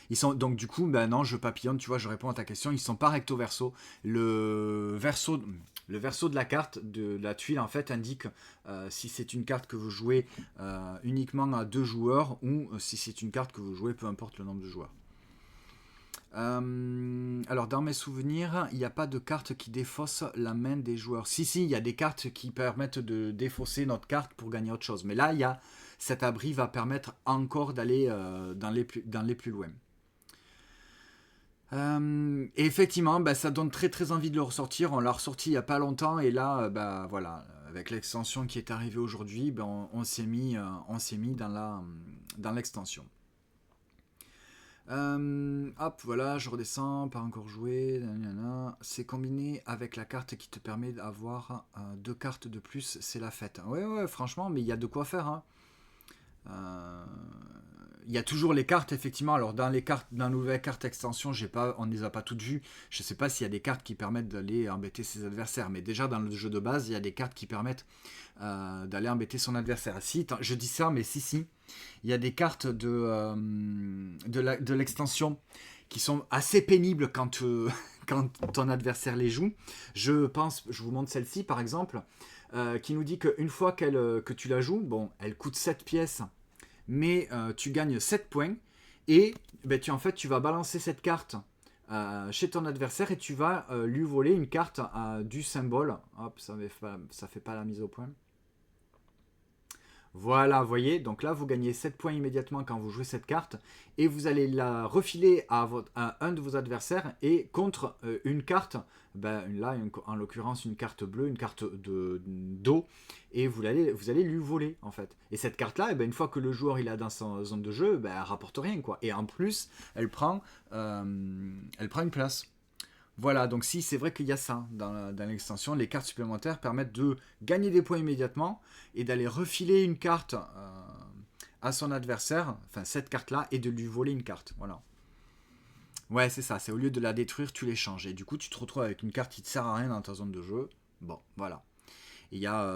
Ils sont donc du coup, ben non, je papillonne, tu vois, je réponds à ta question. Ils sont pas recto verso. Le verso de la carte, de la tuile, en fait, indique si c'est une carte que vous jouez uniquement à 2 joueurs ou si c'est une carte que vous jouez, peu importe le nombre de joueurs. Alors dans mes souvenirs, il n'y a pas de carte qui défausse la main des joueurs. Si, il y a des cartes qui permettent de défausser notre carte pour gagner autre chose. Mais là, cet abri va permettre encore d'aller dans les plus loin. Et effectivement, ça donne très très envie de le ressortir. On l'a ressorti il n'y a pas longtemps et là, voilà, avec l'extension qui est arrivée aujourd'hui, on s'est mis dans l'extension. Hop, voilà, je redescends, pas encore joué. C'est combiné avec la carte qui te permet d'avoir 2 cartes de plus, c'est la fête. Ouais, franchement, mais il y a de quoi faire. Hein. Il y a toujours les cartes, effectivement. Alors, dans les nouvelles cartes extension, on ne les a pas toutes vues. Je ne sais pas s'il y a des cartes qui permettent d'aller embêter ses adversaires. Mais déjà, dans le jeu de base, il y a des cartes qui permettent d'aller embêter son adversaire. Si, je dis ça, mais si. Il y a des cartes de l'extension qui sont assez pénibles quand ton adversaire les joue. Je vous montre celle-ci, par exemple, qui nous dit qu'une fois que tu la joues, elle coûte 7 pièces, mais tu gagnes 7 points, et tu vas balancer cette carte chez ton adversaire, et tu vas lui voler une carte du symbole. Hop, ça fait pas la mise au point. Voilà, vous voyez, donc là vous gagnez 7 points immédiatement quand vous jouez cette carte, et vous allez la refiler à un de vos adversaires, et contre une carte, là en l'occurrence une carte bleue, une carte d'eau, et vous allez lui voler en fait. Et cette carte là, une fois que le joueur il a dans sa zone de jeu, elle rapporte rien quoi, et en plus elle prend une place. Voilà, donc si c'est vrai qu'il y a ça dans l'extension, les cartes supplémentaires permettent de gagner des points immédiatement et d'aller refiler une carte à son adversaire, enfin cette carte-là, et de lui voler une carte. Voilà. Ouais, c'est ça, c'est au lieu de la détruire, tu l'échanges. Et du coup, tu te retrouves avec une carte qui ne te sert à rien dans ta zone de jeu. Bon, voilà. Il y a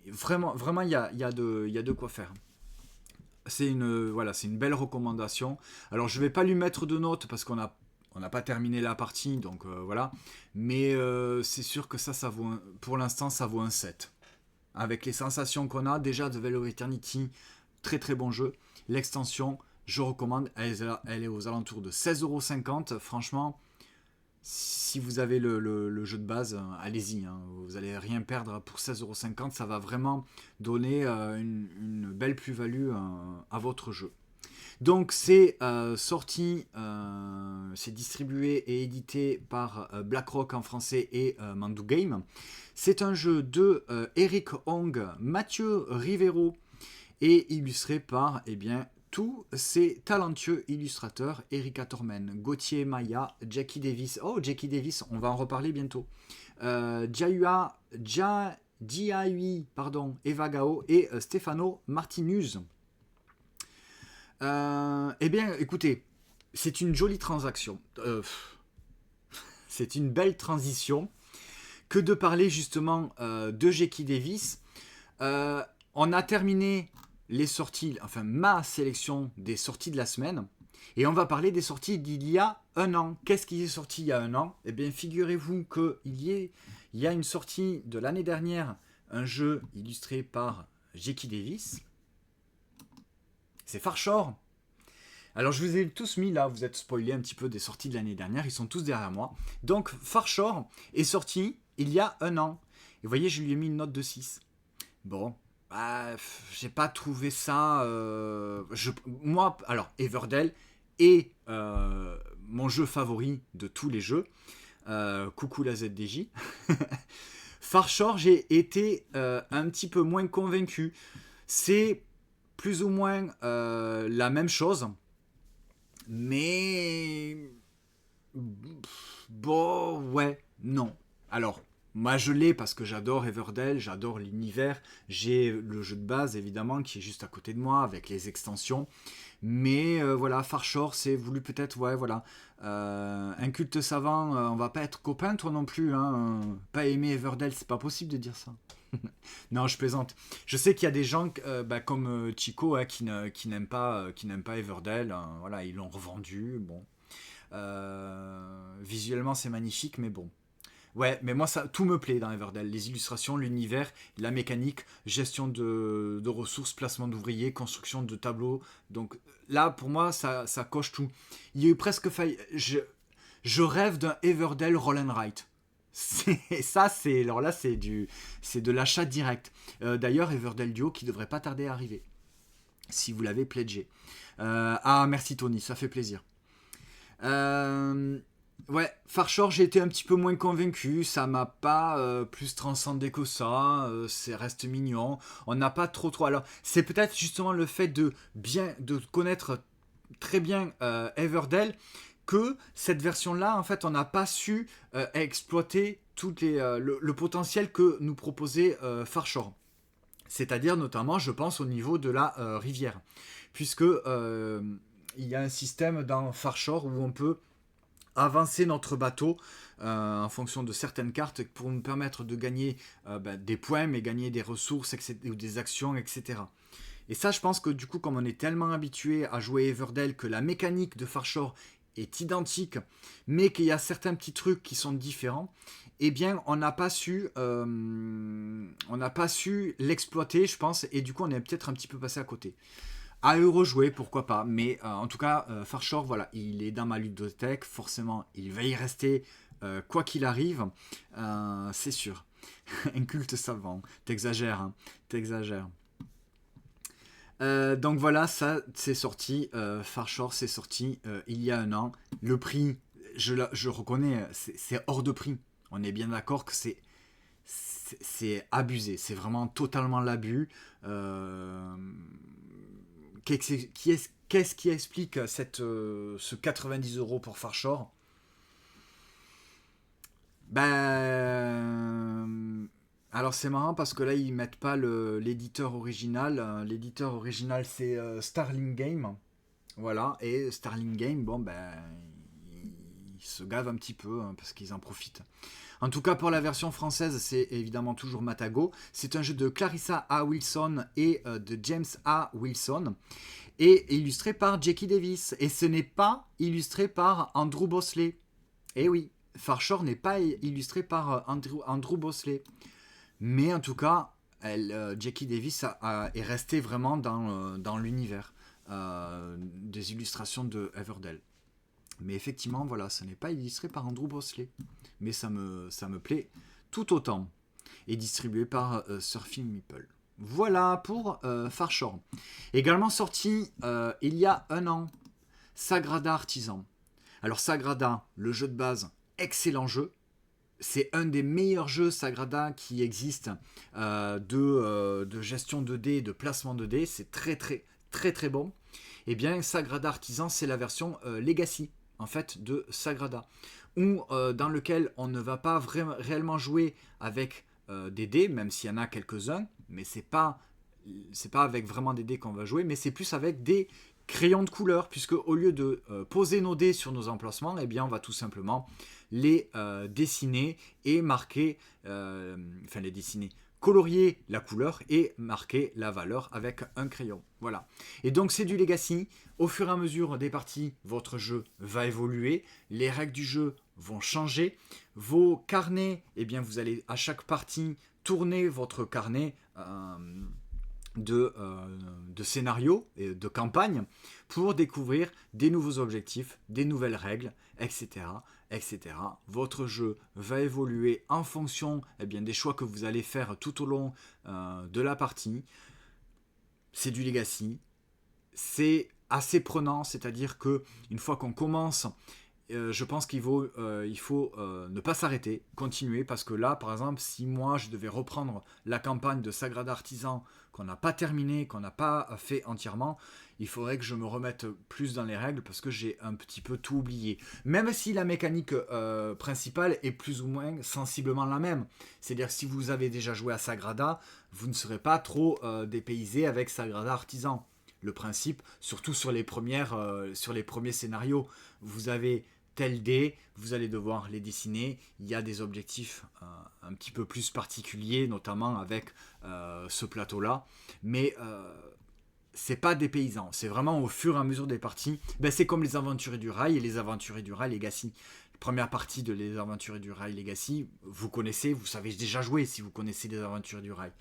vraiment, il y a de quoi faire. C'est une belle recommandation. Alors, je ne vais pas lui mettre de notes parce qu'on On n'a pas terminé la partie, donc voilà. Mais c'est sûr que ça vaut pour l'instant, ça vaut un 7. Avec les sensations qu'on a, déjà de Veil of Eternity, très très bon jeu. L'extension, je recommande, elle est aux alentours de 16,50€. Franchement, si vous avez le jeu de base, allez-y. Hein. Vous n'allez rien perdre pour 16,50€. Ça va vraiment donner une belle plus-value à votre jeu. Donc c'est sorti, c'est distribué et édité par BlackRock en français et Mandu Game. C'est un jeu de Eric Hong, Mathieu Rivero et illustré par tous ces talentueux illustrateurs, Erika Tormen, Gauthier Maya, Jackie Davis. Oh, Jackie Davis, on va en reparler bientôt. Jiahui, Eva Gao et Stefano Martinuz. Écoutez, c'est une jolie transaction. C'est une belle transition que de parler justement de Jackie Davis. On a terminé les sorties, enfin ma sélection des sorties de la semaine, et on va parler des sorties d'il y a un an. Qu'est-ce qui est sorti il y a un an ? Eh bien, figurez-vous qu'il y a une sortie de l'année dernière, un jeu illustré par Jackie Davis. C'est Farshore. Alors je vous ai tous mis là, vous êtes spoilés un petit peu des sorties de l'année dernière, ils sont tous derrière moi. Donc Farshore est sorti il y a un an. Et vous voyez, je lui ai mis une note de 6. Bon, j'ai pas trouvé ça... moi, alors Everdell est mon jeu favori de tous les jeux. Coucou la ZDJ. Farshore, j'ai été un petit peu moins convaincu. C'est plus ou moins la même chose, mais bon, ouais, non. Alors, moi je l'ai parce que j'adore Everdell, j'adore l'univers, j'ai le jeu de base évidemment qui est juste à côté de moi avec les extensions, mais voilà, Farshore c'est voulu peut-être, ouais, voilà, un culte savant, on va pas être copains toi non plus, hein, pas aimer Everdell, c'est pas possible de dire ça. Non, je plaisante. Je sais qu'il y a des gens comme Chico qui n'aiment pas Everdell. Voilà, ils l'ont revendu. Bon, visuellement c'est magnifique, mais bon. Ouais, mais moi tout me plaît dans Everdell. Les illustrations, l'univers, la mécanique, gestion de ressources, placement d'ouvriers, construction de tableaux. Donc là, pour moi, ça coche tout. Il y a eu presque failli. Je rêve d'un Everdell Roll and Write. Alors là, c'est de l'achat direct. D'ailleurs, Everdell Duo qui devrait pas tarder à arriver, si vous l'avez pledgé. Merci Tony, ça fait plaisir. Ouais, Farshore, j'ai été un petit peu moins convaincu. Ça m'a pas plus transcendé que ça. C'est reste mignon. On n'a pas trop. Alors, c'est peut-être justement le fait de connaître très bien Everdell, que cette version-là, en fait, on n'a pas su exploiter le potentiel que nous proposait Farshore. C'est-à-dire notamment, je pense, au niveau de la rivière. Puisque il y a un système dans Farshore où on peut avancer notre bateau en fonction de certaines cartes pour nous permettre de gagner des points, mais gagner des ressources ou des actions, etc. Et ça, je pense que du coup, comme on est tellement habitué à jouer Everdell, que la mécanique de Farshore est identique, mais qu'il y a certains petits trucs qui sont différents, eh bien, on n'a pas su l'exploiter, je pense, et du coup, on est peut-être un petit peu passé à côté. À eux rejouer, pourquoi pas, mais en tout cas, Farshore, voilà, il est dans ma ludothèque, forcément, il va y rester quoi qu'il arrive, c'est sûr. Un culte savant, t'exagères, hein, t'exagères. Donc voilà, ça c'est sorti, Farshore c'est sorti il y a un an. Le prix, je reconnais, c'est hors de prix. On est bien d'accord que c'est abusé, c'est vraiment totalement l'abus. Qu'est-ce qui explique ce 90€ pour Farshore ? Alors c'est marrant parce que là ils mettent pas l'éditeur original. L'éditeur original c'est Starling Game. Voilà, et Starling Game, ils se gavent un petit peu parce qu'ils en profitent. En tout cas pour la version française, c'est évidemment toujours Matago. C'est un jeu de Clarissa A. Wilson et de James A. Wilson. est illustré par Jackie Davis. Et ce n'est pas illustré par Andrew Bosley. Eh oui, Farshore n'est pas illustré par Andrew Bosley. Mais en tout cas, Jackie Davis est restée vraiment dans l'univers des illustrations de Everdell. Mais effectivement, voilà, ce n'est pas illustré par Andrew Bosley. Mais ça me plaît tout autant. Et distribué par Surfing Meeple. Voilà pour Farshore. Également sorti il y a un an, Sagrada Artisan. Alors Sagrada, le jeu de base, excellent jeu. C'est un des meilleurs jeux Sagrada qui existent de gestion de dés, de placement de dés. C'est très très très très bon. Et bien Sagrada Artisan, c'est la version Legacy en fait de Sagrada, dans lequel on ne va pas réellement jouer avec des dés, même s'il y en a quelques-uns, mais c'est pas avec vraiment des dés qu'on va jouer, mais c'est plus avec des crayons de couleur, puisque au lieu de poser nos dés sur nos emplacements, eh bien on va tout simplement les dessiner et marquer, les dessiner, colorier la couleur et marquer la valeur avec un crayon. Voilà. Et donc c'est du Legacy. Au fur et à mesure des parties, votre jeu va évoluer, les règles du jeu vont changer, vos carnets, eh bien vous allez à chaque partie tourner votre carnet de scénario et de campagne pour découvrir des nouveaux objectifs, des nouvelles règles, etc. etc. Votre jeu va évoluer en fonction des choix que vous allez faire tout au long de la partie. C'est du Legacy. C'est assez prenant, c'est-à-dire que une fois qu'on commence, je pense qu'il faut ne pas s'arrêter, continuer, parce que là, par exemple, si moi je devais reprendre la campagne de Sagrada Artisan qu'on n'a pas terminée, qu'on n'a pas fait entièrement, il faudrait que je me remette plus dans les règles parce que j'ai un petit peu tout oublié. Même si la mécanique principale est plus ou moins sensiblement la même. C'est-à-dire que si vous avez déjà joué à Sagrada, vous ne serez pas trop dépaysé avec Sagrada Artisan. Le principe, surtout sur les premiers scénarios, vous avez tel dé, vous allez devoir les dessiner. Il y a des objectifs un petit peu plus particuliers, notamment avec ce plateau-là. Mais c'est pas dépaysant. C'est vraiment au fur et à mesure des parties. C'est comme les Aventuriers du Rail et les Aventuriers du Rail Legacy. Première partie de les Aventuriers du Rail Legacy, vous connaissez, vous savez déjà jouer si vous connaissez les Aventuriers du Rail.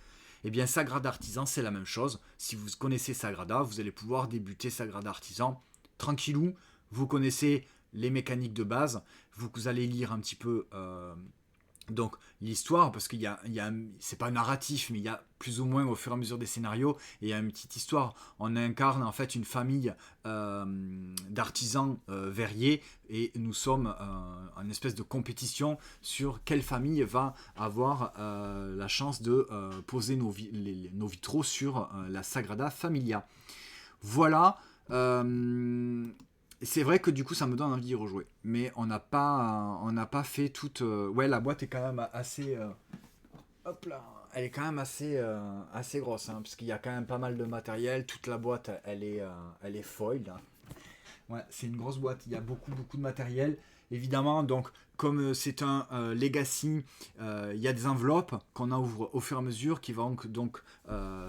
Eh bien, Sagrada Artisan, c'est la même chose. Si vous connaissez Sagrada, vous allez pouvoir débuter Sagrada Artisan tranquillou. Vous connaissez les mécaniques de base. Vous allez lire un petit peu donc l'histoire, parce qu'il y a c'est pas narratif, mais il y a plus ou moins au fur et à mesure des scénarios, et il y a une petite histoire. On incarne en fait une famille d'artisans verriers, et nous sommes en espèce de compétition sur quelle famille va avoir la chance de poser nos vitraux sur la Sagrada Familia. Voilà. C'est vrai que du coup ça me donne envie d'y rejouer, mais on n'a pas fait toute. Ouais, la boîte est quand même assez. Hop là, elle est quand même assez grosse, hein, parce qu'il y a quand même pas mal de matériel. Toute la boîte, elle est foil. Hein. Ouais, c'est une grosse boîte. Il y a beaucoup de matériel. Évidemment, donc comme c'est un legacy, il y a des enveloppes qu'on ouvre au fur et à mesure qui vont donc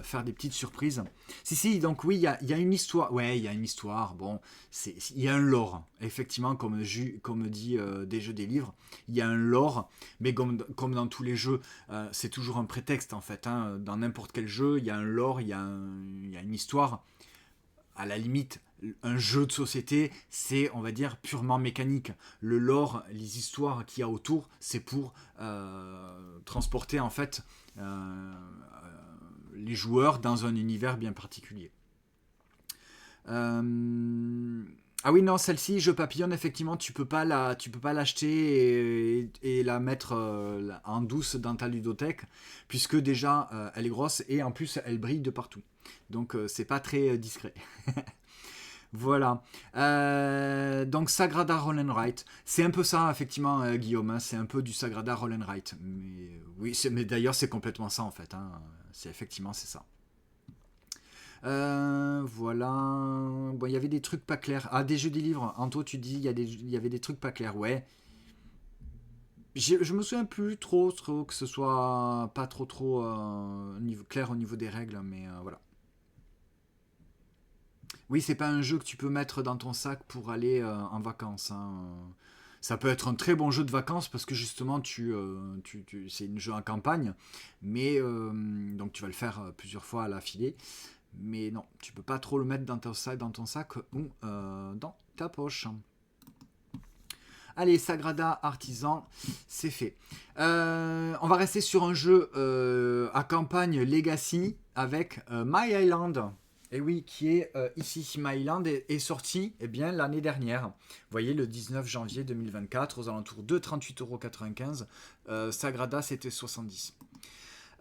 faire des petites surprises. Si, donc oui, il y a une histoire. Ouais, il y a une histoire. Bon, il y a un lore. Effectivement, comme dit des jeux, des livres, il y a un lore. Mais comme dans tous les jeux, c'est toujours un prétexte en fait. Hein. Dans n'importe quel jeu, il y a un lore, il y a une histoire. À la limite, un jeu de société, c'est, on va dire, purement mécanique. Le lore, les histoires qu'il y a autour, c'est pour transporter, en fait, les joueurs dans un univers bien particulier. Ah oui, non, celle-ci, Jeu Papillon, effectivement, tu peux pas l'acheter et la mettre en douce dans ta ludothèque, puisque déjà, elle est grosse, et en plus, elle brille de partout. Donc, c'est pas très discret. Voilà. Donc Sagrada Roll and Write. C'est un peu ça, effectivement, Guillaume. Hein, c'est un peu du Sagrada Roll and Write. Mais oui, mais d'ailleurs, c'est complètement ça, en fait. Hein. C'est ça. Voilà. Bon, il y avait des trucs pas clairs. Ah, des jeux des livres. Anto, tu dis, il y avait des trucs pas clairs. Ouais. Je me souviens plus trop que ce soit pas trop clair au niveau des règles, mais voilà. Oui, c'est pas un jeu que tu peux mettre dans ton sac pour aller en vacances, hein. Ça peut être un très bon jeu de vacances parce que justement c'est un jeu en campagne, mais donc tu vas le faire plusieurs fois à l'affilée. Mais non, tu peux pas trop le mettre dans ton sac ou dans ta poche. Allez, Sagrada Artisan, c'est fait. On va rester sur un jeu à campagne Legacy avec My Island. Et oui, qui est ici. My Island est sorti l'année dernière. Vous voyez, le 19 janvier 2024, aux alentours de 38,95 €. Sagrada, c'était 70.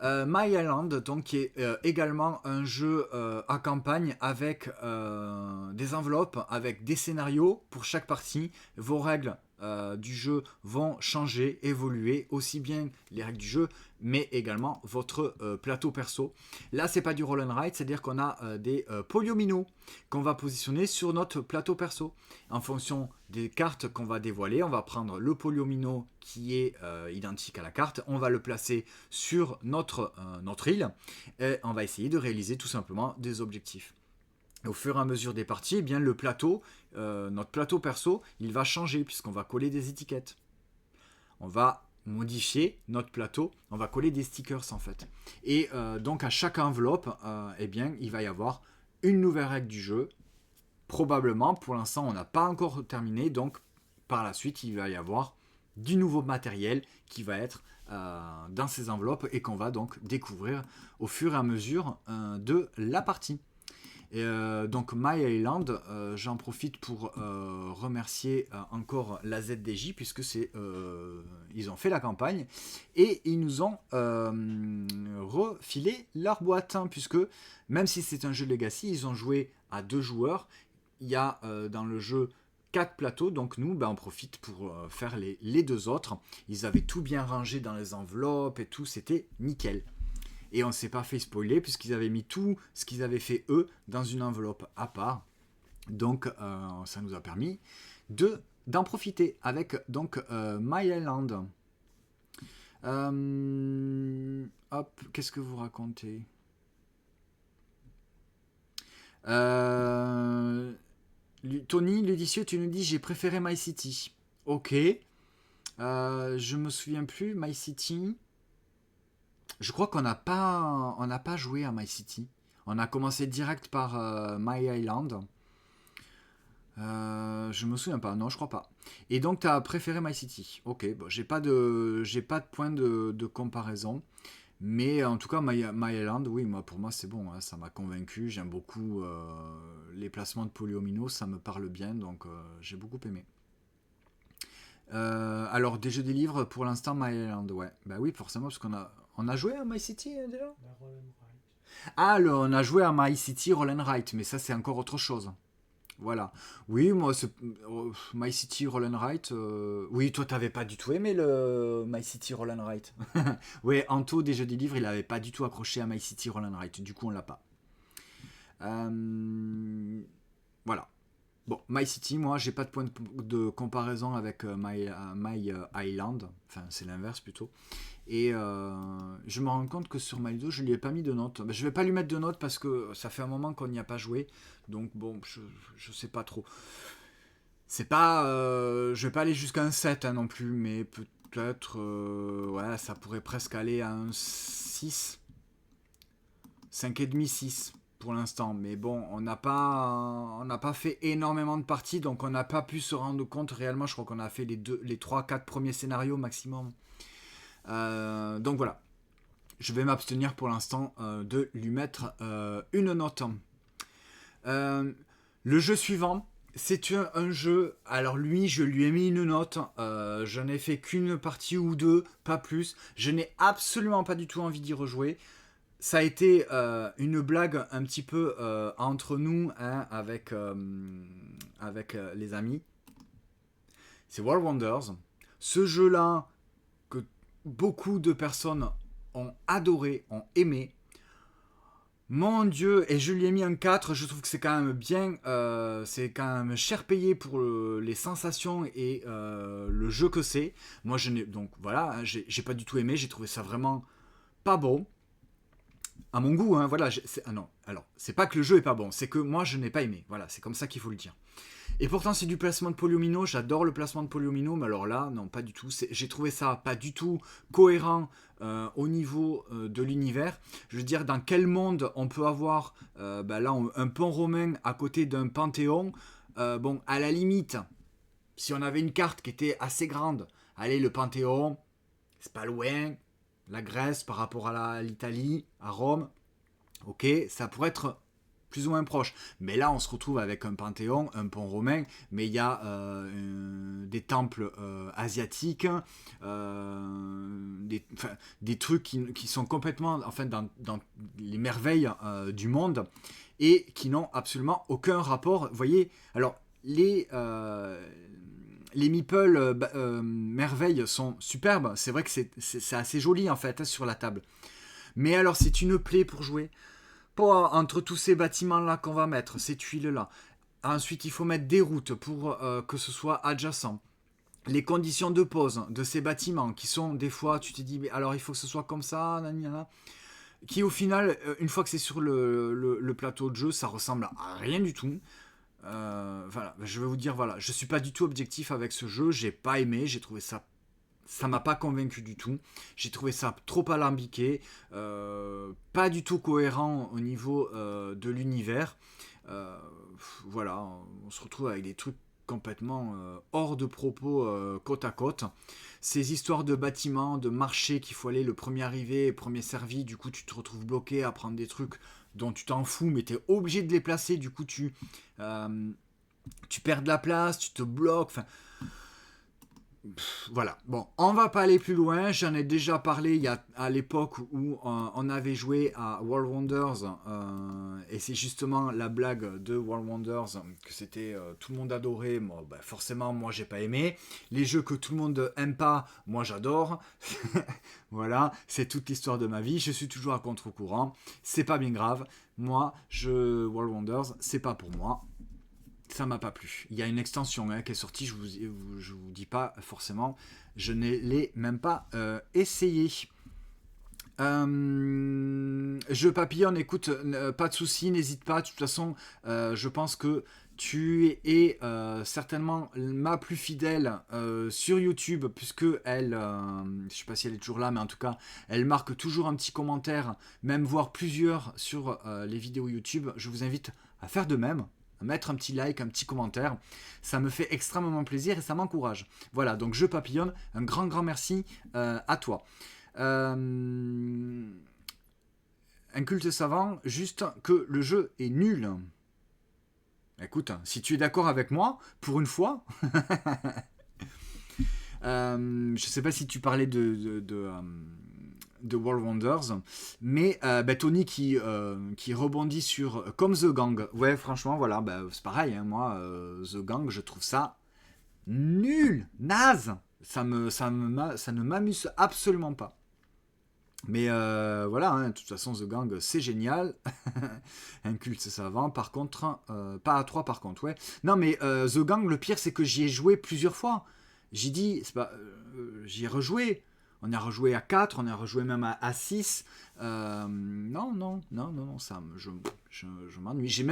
My Island, donc, qui est également un jeu à campagne avec des enveloppes, avec des scénarios pour chaque partie. Vos règles du jeu vont changer, évoluer, aussi bien les règles du jeu, mais également votre plateau perso. Là, c'est pas du roll and write, c'est-à-dire qu'on a des polyomino qu'on va positionner sur notre plateau perso. En fonction des cartes qu'on va dévoiler, on va prendre le polyomino qui est identique à la carte, on va le placer sur notre île et on va essayer de réaliser tout simplement des objectifs. Au fur et à mesure des parties, le plateau, notre plateau perso, il va changer puisqu'on va coller des étiquettes. On va modifier notre plateau, on va coller des stickers en fait. Et donc à chaque enveloppe, il va y avoir une nouvelle règle du jeu. Probablement, pour l'instant, on n'a pas encore terminé, donc par la suite, il va y avoir du nouveau matériel qui va être dans ces enveloppes et qu'on va donc découvrir au fur et à mesure de la partie. Et donc My Island, j'en profite pour remercier encore la ZDJ puisque ils ont fait la campagne et ils nous ont refilé leur boîte, hein, puisque même si c'est un jeu Legacy, ils ont joué à 2 joueurs. Il y a dans le jeu 4 plateaux, donc nous on profite pour faire les 2 autres. Ils avaient tout bien rangé dans les enveloppes et tout, c'était nickel. Et on ne s'est pas fait spoiler puisqu'ils avaient mis tout ce qu'ils avaient fait eux dans une enveloppe à part. Donc ça nous a permis d'en profiter avec donc My Island. Qu'est-ce que vous racontez? Tony, l'udicieux, tu nous dis j'ai préféré My City. Ok. Je me souviens plus, My City. Je crois qu'on n'a pas joué à My City. On a commencé direct par My Island. Je me souviens pas, non, je crois pas. Et donc, tu as préféré My City. Ok, bon, j'ai pas de point de comparaison. Mais en tout cas, My Island, oui, pour moi, c'est bon. Hein, ça m'a convaincu. J'aime beaucoup les placements de polyomino. Ça me parle bien, donc j'ai beaucoup aimé. Alors, des jeux des livres, pour l'instant, My Island, ouais. Bah oui, forcément, parce on a joué à My City déjà. On a joué à My City Roll and Write, mais ça, c'est encore autre chose. Voilà. Oui, moi, My City Roll and Write. Oui, toi, t'avais pas du tout aimé le My City Roll and Write. Oui, Anto, des jeux des livres, il avait pas du tout accroché à My City Roll and Write. Du coup, on l'a pas. Voilà. Bon, My City, moi, j'ai pas de point de comparaison avec My Island. Enfin, c'est l'inverse plutôt. Et je me rends compte que sur Maldo, je lui ai pas mis de notes. Ben, je vais pas lui mettre de notes parce que ça fait un moment qu'on n'y a pas joué. Donc bon, je sais pas trop. C'est pas... je vais pas aller jusqu'à un 7 hein, non plus, mais peut-être... ouais, ça pourrait presque aller à un 6. 5,5, 6 pour l'instant. Mais bon, on n'a pas fait énormément de parties, donc on n'a pas pu se rendre compte réellement. Je crois qu'on a fait les 3-4 premiers scénarios maximum. Donc voilà, je vais m'abstenir pour l'instant de lui mettre une note. Le jeu suivant, c'est un jeu, alors lui je lui ai mis une note, je n'ai fait qu'une partie ou deux, pas plus, je n'ai absolument pas du tout envie d'y rejouer. Ça a été une blague un petit peu entre nous, hein, avec les amis. C'est World Wonders. Ce jeu-là, beaucoup de personnes ont adoré, ont aimé. Mon Dieu, et je lui ai mis un 4, je trouve que c'est quand même bien, c'est quand même cher payé pour les sensations et le jeu que c'est. Moi, donc voilà, j'ai pas du tout aimé, j'ai trouvé ça vraiment pas bon. À mon goût, hein, voilà. Alors, c'est pas que le jeu est pas bon, c'est que moi je n'ai pas aimé. Voilà, c'est comme ça qu'il faut le dire. Et pourtant, c'est du placement de Polyomino. J'adore le placement de Polyomino, mais alors là, non, pas du tout. J'ai trouvé ça pas du tout cohérent au niveau de l'univers. Je veux dire, dans quel monde on peut avoir là un pont romain à côté d'un panthéon. Bon, à la limite, si on avait une carte qui était assez grande, allez, le panthéon, c'est pas loin. La Grèce par rapport à l'Italie, à Rome, ok, ça pourrait être plus ou moins proche. Mais là, on se retrouve avec un panthéon, un pont romain, mais il y a des temples asiatiques, des trucs qui sont complètement, enfin, dans les merveilles du monde et qui n'ont absolument aucun rapport. Vous voyez, alors les meeples merveilles sont superbes. C'est vrai que c'est assez joli en fait sur la table. Mais alors, c'est une plaie pour jouer. Entre tous ces bâtiments-là qu'on va mettre, ces tuiles-là. Ensuite, il faut mettre des routes pour que ce soit adjacent. Les conditions de pose de ces bâtiments qui sont des fois, tu te dis, mais alors il faut que ce soit comme ça, nanana, qui au final, une fois que c'est sur le plateau de jeu, ça ressemble à rien du tout. Voilà, je vais vous dire, voilà, je suis pas du tout objectif avec ce jeu, j'ai pas aimé, j'ai trouvé ça m'a pas convaincu du tout. J'ai trouvé ça trop alambiqué, pas du tout cohérent au niveau de l'univers. Voilà, on se retrouve avec des trucs complètement hors de propos côte à côte. Ces histoires de bâtiments, de marchés qu'il faut aller le premier arrivé, premier servi, du coup tu te retrouves bloqué à prendre des trucs dont tu t'en fous, mais tu es obligé de les placer, du coup tu perds de la place, tu te bloques. Enfin, voilà, bon, on va pas aller plus loin. J'en ai déjà parlé à l'époque où on avait joué à World Wonders, et c'est justement la blague de World Wonders que c'était tout le monde adorait. Moi, forcément, moi j'ai pas aimé. Les jeux que tout le monde aime pas, moi j'adore. Voilà, c'est toute l'histoire de ma vie. Je suis toujours à contre-courant. C'est pas bien grave. Moi, World Wonders, c'est pas pour moi. Ça m'a pas plu. Il y a une extension qui est sortie, je vous dis pas forcément, je ne l'ai même pas essayé. Je papillonne, écoute, pas de souci, n'hésite pas. De toute façon, je pense que tu es certainement ma plus fidèle sur YouTube, puisque elle, je sais pas si elle est toujours là, mais en tout cas, elle marque toujours un petit commentaire, même voire plusieurs sur les vidéos YouTube. Je vous invite à faire de même. Mettre un petit like, un petit commentaire, ça me fait extrêmement plaisir et ça m'encourage. Voilà, donc je papillonne, un grand merci à toi. Un culte savant, juste que le jeu est nul. Écoute, si tu es d'accord avec moi, pour une fois, je sais pas si tu parlais de World Wonders, mais Tony qui rebondit sur comme The Gang. Ouais, franchement, voilà, c'est pareil, hein, moi, The Gang, je trouve ça nul, naze. Ça ne m'amuse absolument pas. Mais voilà, hein, de toute façon, The Gang, c'est génial. Un culte savant, par contre, pas à 3 par contre, ouais. Non, mais The Gang, le pire, c'est que j'y ai joué plusieurs fois. J'y ai rejoué. On a rejoué à 4, on a rejoué même à 6. Non, je m'ennuie. J'ai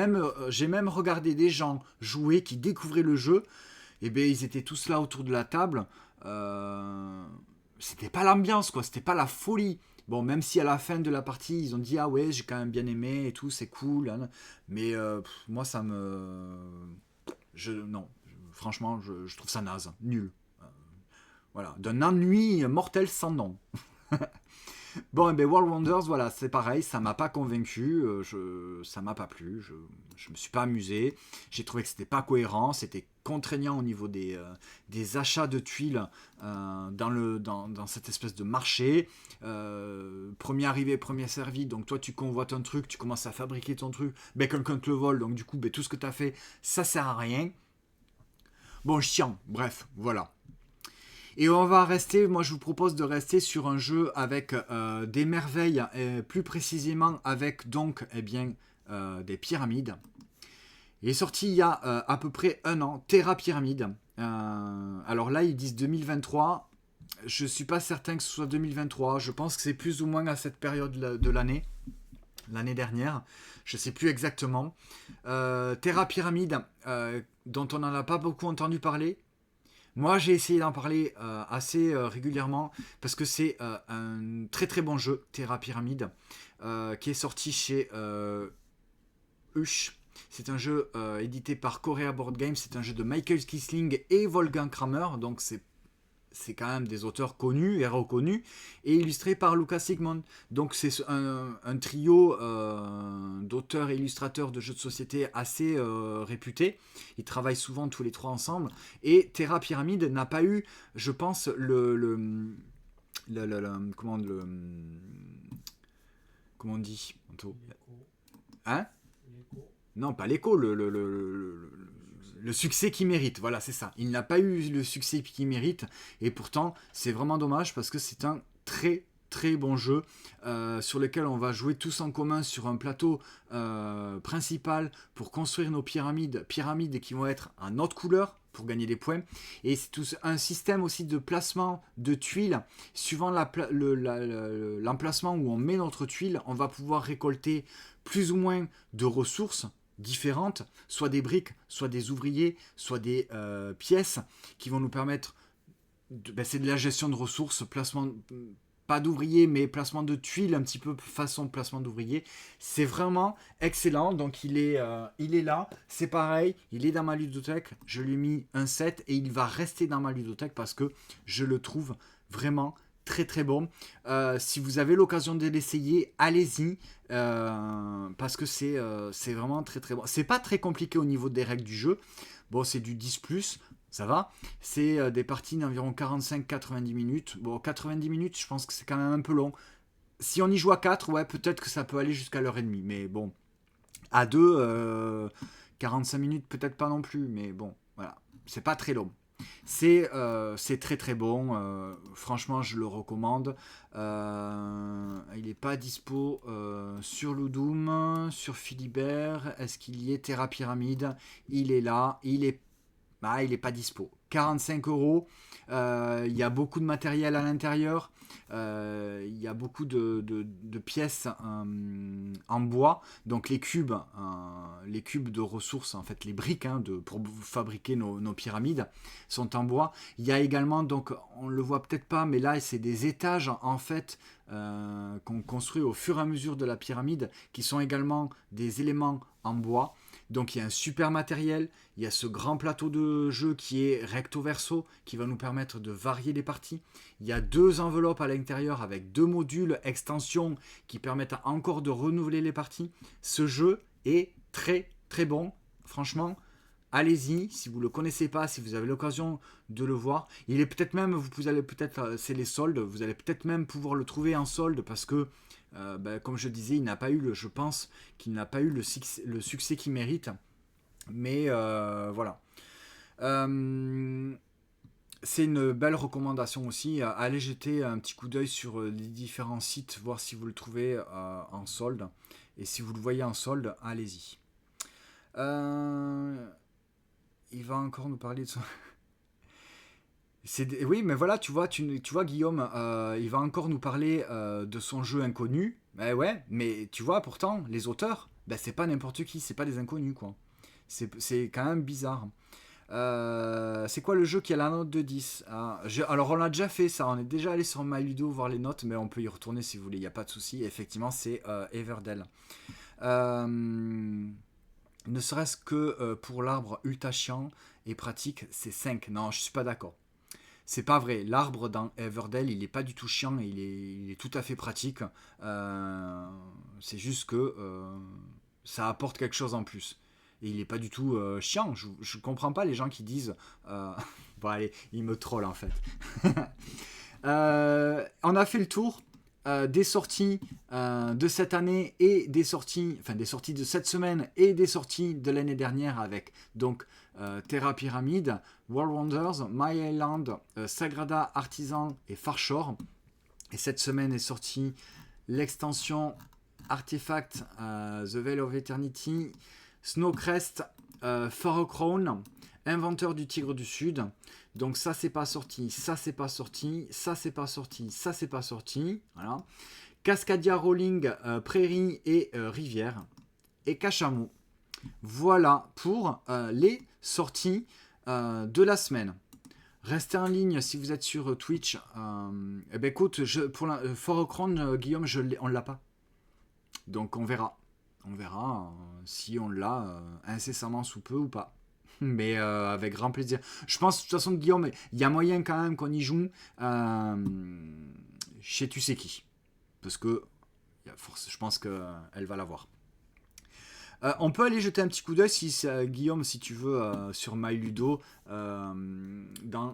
même regardé des gens jouer qui découvraient le jeu. Et bien, ils étaient tous là autour de la table. C'était pas l'ambiance, quoi. C'était pas la folie. Bon, même si à la fin de la partie, ils ont dit ah ouais, j'ai quand même bien aimé et tout, c'est cool. Hein. Mais moi, ça me. Non, franchement, je trouve ça naze. Nul. Voilà, d'un ennui mortel sans nom. Bon, et bien World Wonders, voilà, c'est pareil, ça m'a pas convaincu, ça m'a pas plu, je me suis pas amusé, j'ai trouvé que c'était pas cohérent, c'était contraignant au niveau des achats de tuiles dans cette espèce de marché. Premier arrivé, premier servi, donc toi tu convoites un truc, tu commences à fabriquer ton truc, ben quelqu'un te le vole, donc du coup ben, tout ce que tu as fait, ça sert à rien. Bon, chiant, bref, voilà. Et on va rester, moi je vous propose de rester sur un jeu avec des merveilles, plus précisément avec donc des pyramides. Il est sorti il y a à peu près un an, Terra Pyramide. Alors là ils disent 2023, je suis pas certain que ce soit 2023, je pense que c'est plus ou moins à cette période de l'année. l'année dernière. Je ne sais plus exactement. Terra Pyramide, dont on n'en a pas beaucoup entendu parler. Moi, j'ai essayé d'en parler assez régulièrement parce que c'est un très très bon jeu, Terra Pyramide, qui est sorti chez Hush. C'est un jeu édité par Korea Board Games. C'est un jeu de Michael Kisling et Wolfgang Kramer. Donc c'est quand même des auteurs connus et reconnus, et illustré par Lucas Sigmund. Donc c'est un trio d'auteurs et illustrateurs de jeux de société assez réputés. Ils travaillent souvent tous les trois ensemble. Et Terra Pyramide n'a pas eu, je pense, comment on dit hein? Non, pas l'écho, le succès qu'il mérite, voilà, c'est ça. Il n'a pas eu le succès qu'il mérite, et pourtant, c'est vraiment dommage parce que c'est un très très bon jeu sur lequel on va jouer tous en commun sur un plateau principal pour construire nos pyramides qui vont être en autre couleur pour gagner des points, et c'est tout un système aussi de placement de tuiles. Suivant l'emplacement où on met notre tuile, on va pouvoir récolter plus ou moins de ressources différentes, soit des briques, soit des ouvriers, soit des pièces qui vont nous permettre c'est de la gestion de ressources, placement pas d'ouvriers mais placement de tuiles, un petit peu façon placement d'ouvriers. C'est vraiment excellent. Donc il est là, c'est pareil, il est dans ma ludothèque, je lui ai mis un 7 et il va rester dans ma ludothèque parce que je le trouve vraiment très très bon. Si vous avez l'occasion de l'essayer, allez-y, parce que c'est vraiment très très bon. C'est pas très compliqué au niveau des règles du jeu. Bon, c'est du 10+, ça va. C'est des parties d'environ 45-90 minutes. Bon, 90 minutes, je pense que c'est quand même un peu long. Si on y joue à 4, ouais, peut-être que ça peut aller jusqu'à l'heure et demie. Mais bon, à 2, 45 minutes, peut-être pas non plus. Mais bon, voilà, c'est pas très long. C'est très très bon, franchement je le recommande. Il n'est pas dispo sur Ludum, sur Philibert. Est-ce qu'il y est? Terra Pyramide, il est là, il est pas dispo. 45€. Il y a beaucoup de matériel à l'intérieur. Il y a beaucoup de pièces en bois. Donc les cubes de ressources, en fait les briques pour fabriquer nos pyramides sont en bois. Il y a également, donc on le voit peut-être pas, mais là c'est des étages en fait qu'on construit au fur et à mesure de la pyramide, qui sont également des éléments en bois. Donc il y a un super matériel, il y a ce grand plateau de jeu qui est recto verso, qui va nous permettre de varier les parties. Il y a 2 enveloppes à l'intérieur avec 2 modules extensions qui permettent encore de renouveler les parties. Ce jeu est très très bon, franchement. Allez-y, si vous ne le connaissez pas, si vous avez l'occasion de le voir. Il est peut-être même, vous allez peut-être, c'est les soldes, vous allez peut-être même pouvoir le trouver en solde parce que comme je disais, il n'a pas eu je pense qu'il n'a pas eu le succès qu'il mérite. Mais voilà. C'est une belle recommandation aussi. Allez jeter un petit coup d'œil sur les différents sites, voir si vous le trouvez en solde. Et si vous le voyez en solde, allez-y. Il va encore nous parler de son... Oui, mais voilà, tu vois Guillaume, il va encore nous parler de son jeu inconnu. Ben ouais, mais tu vois, pourtant, les auteurs, c'est pas n'importe qui, c'est pas des inconnus, quoi. C'est quand même bizarre. C'est quoi le jeu qui a la note de 10? Alors, on l'a déjà fait ça, on est déjà allé sur MyLudo voir les notes, mais on peut y retourner si vous voulez, il n'y a pas de souci. Effectivement, c'est Everdell. Ne serait-ce que pour l'arbre ultra chiant et pratique, c'est 5. Non, je suis pas d'accord. C'est pas vrai. L'arbre dans Everdell, il est pas du tout chiant, il est tout à fait pratique. C'est juste que ça apporte quelque chose en plus. Et il est pas du tout chiant. Je comprends pas les gens qui disent... Bon allez, ils me trollent en fait. On a fait le tour des sorties de cette année et des sorties de cette semaine et des sorties de l'année dernière avec donc Terra Pyramide, World Wonders, My Island, Sagrada Artisan et Farshore. Et cette semaine est sortie l'extension Artifact, The Veil of Eternity, Snowcrest, Pharaoh Crown, Inventeur du Tigre du Sud. Donc ça c'est pas sorti, ça c'est pas sorti, ça c'est pas sorti, ça c'est pas sorti. Voilà. Cascadia Rolling, Prairie et Rivière. Et Cachamot. Voilà pour les sorties de la semaine. Restez en ligne si vous êtes sur Twitch. Eh ben écoute, pour la Fort Crown, Guillaume, on l'a pas. Donc on verra. On verra si on l'a incessamment sous peu ou pas. Mais avec grand plaisir. Je pense de toute façon, Guillaume, il y a moyen quand même qu'on y joue chez tu sais qui. Parce que je pense qu'elle va l'avoir. On peut aller jeter un petit coup d'œil, Guillaume, si tu veux, sur MyLudo, dans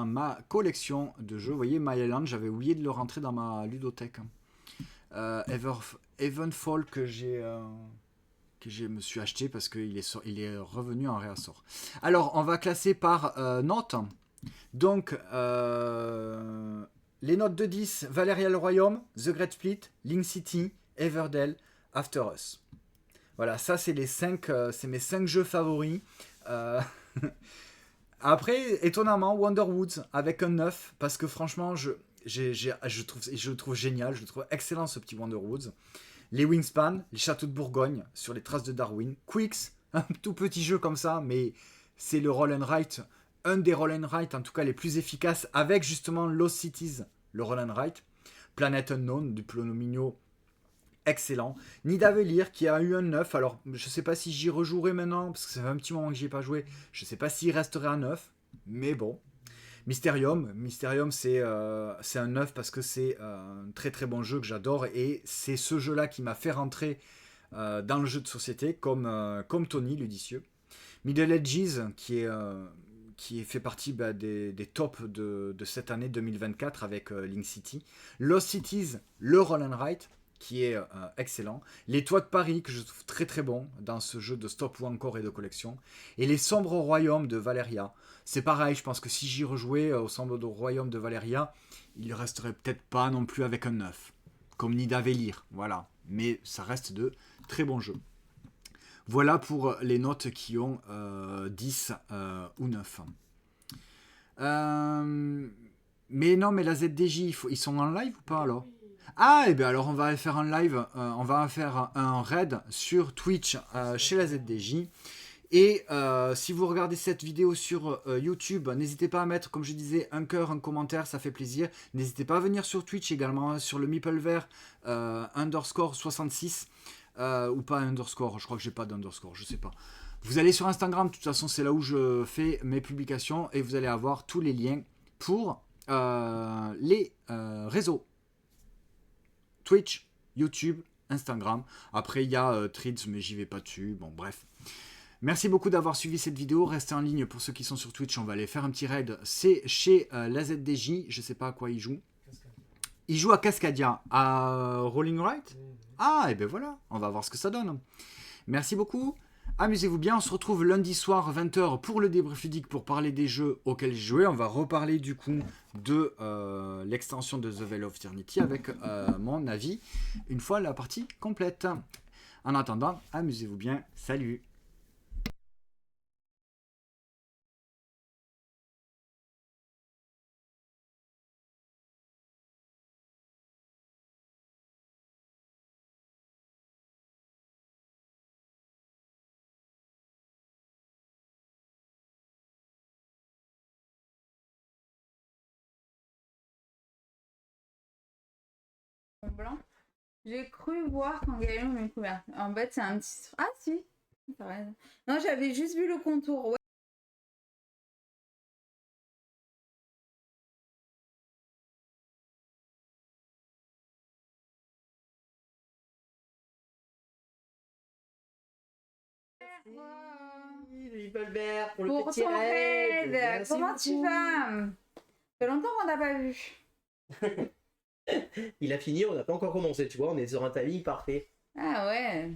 ma collection de jeux. Vous voyez, My Island, j'avais oublié de le rentrer dans ma ludothèque. Evenfall que je me suis acheté parce qu'il est revenu en réassort. Alors, on va classer par notes. Donc, les notes de 10, Valerial Royaume, The Great Split, Link City, Everdell, After Us. Voilà, ça c'est mes 5 jeux favoris. Après, étonnamment, Wonderwoods avec un 9, parce que franchement, je le trouve génial, je le trouve excellent ce petit Wonderwoods. Les Wingspan, les Châteaux de Bourgogne, sur les traces de Darwin. Quicks, un tout petit jeu comme ça, mais c'est le roll and write, un des roll and write en tout cas les plus efficaces, avec justement Lost Cities, le roll and write. Planet Unknown, du Plonomino, excellent. Nidavellir qui a eu un 9, alors je sais pas si j'y rejouerai maintenant, parce que ça fait un petit moment que j'y ai pas joué, je sais pas s'il resterait un 9, mais bon. Mysterium, c'est un 9 parce que c'est un très très bon jeu que j'adore, et c'est ce jeu là qui m'a fait rentrer dans le jeu de société comme Tony Ludicieux. Middle Ages qui fait partie des tops de cette année 2024 avec Link City. Lost Cities, le Roll and Write qui est excellent. Les Toits de Paris que je trouve très très bon dans ce jeu de stop ou encore et de collection. Et les Sombres Royaumes de Valeria. C'est pareil, je pense que si j'y rejouais au Sombres Royaumes de Valeria, il resterait peut-être pas non plus avec un 9. Comme Nidavellir, voilà. Mais ça reste de très bons jeux. Voilà pour les notes qui ont 10 ou 9. Mais non, mais la ZDJ, ils sont en live ou pas alors ? Ah, et bien alors on va faire un live, on va faire un raid sur Twitch chez la ZDJ. Et si vous regardez cette vidéo sur YouTube, n'hésitez pas à mettre, comme je disais, un cœur, un commentaire, ça fait plaisir. N'hésitez pas à venir sur Twitch également, sur le Meeplevert _66, ou pas underscore, je crois que j'ai pas d'underscore, je sais pas. Vous allez sur Instagram, de toute façon c'est là où je fais mes publications, et vous allez avoir tous les liens pour les réseaux. Twitch, YouTube, Instagram. Après, il y a Threads, mais j'y vais pas dessus. Bon, bref. Merci beaucoup d'avoir suivi cette vidéo. Restez en ligne pour ceux qui sont sur Twitch. On va aller faire un petit raid. C'est chez la ZDJ. Je sais pas à quoi il joue. Il joue à Cascadia. À Rolling Right. Ah, et ben voilà. On va voir ce que ça donne. Merci beaucoup. Amusez-vous bien, on se retrouve lundi soir 20h pour le débrief ludique pour parler des jeux auxquels j'ai joué. On va reparler du coup de l'extension de The Veil of Eternity avec mon avis une fois la partie complète. En attendant, amusez-vous bien, salut! Blanc. J'ai cru voir quand Gaël m'a couvert. En fait, c'est un petit. Ah, si! T'as raison. Non, j'avais juste vu le contour. Ouais. Meeplevert pour le Pour petit ton raid. raid, comment tu vas? Ça fait longtemps qu'on t'a pas vu. Il a fini, on n'a pas encore commencé, tu vois, on est sur un timing parfait. Ah ouais.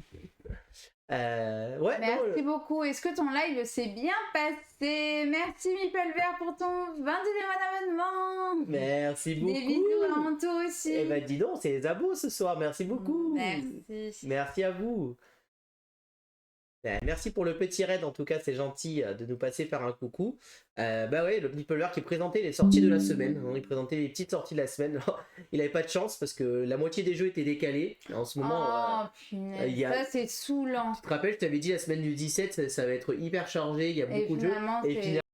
Ouais. Merci beaucoup. Est-ce que ton live s'est bien passé? Merci Meeplevert pour ton 22e abonnement. Merci beaucoup. Des bisous à Anto aussi. Eh ben dis donc, c'est les abos ce soir, merci beaucoup. Merci. Merci à vous. Merci pour le petit raid, en tout cas, c'est gentil de nous passer faire un coucou. Bah ouais, le Nippler qui présentait les sorties de la semaine. Il présentait les petites sorties de la semaine. Il avait pas de chance parce que la moitié des jeux étaient décalés. En ce moment, Oh, punaise, il y a- ça c'est saoulant. tu te rappelles, je t'avais dit la semaine du 17, ça va être hyper chargé, il y a Et beaucoup de jeux. finalement, Et c'est- finalement,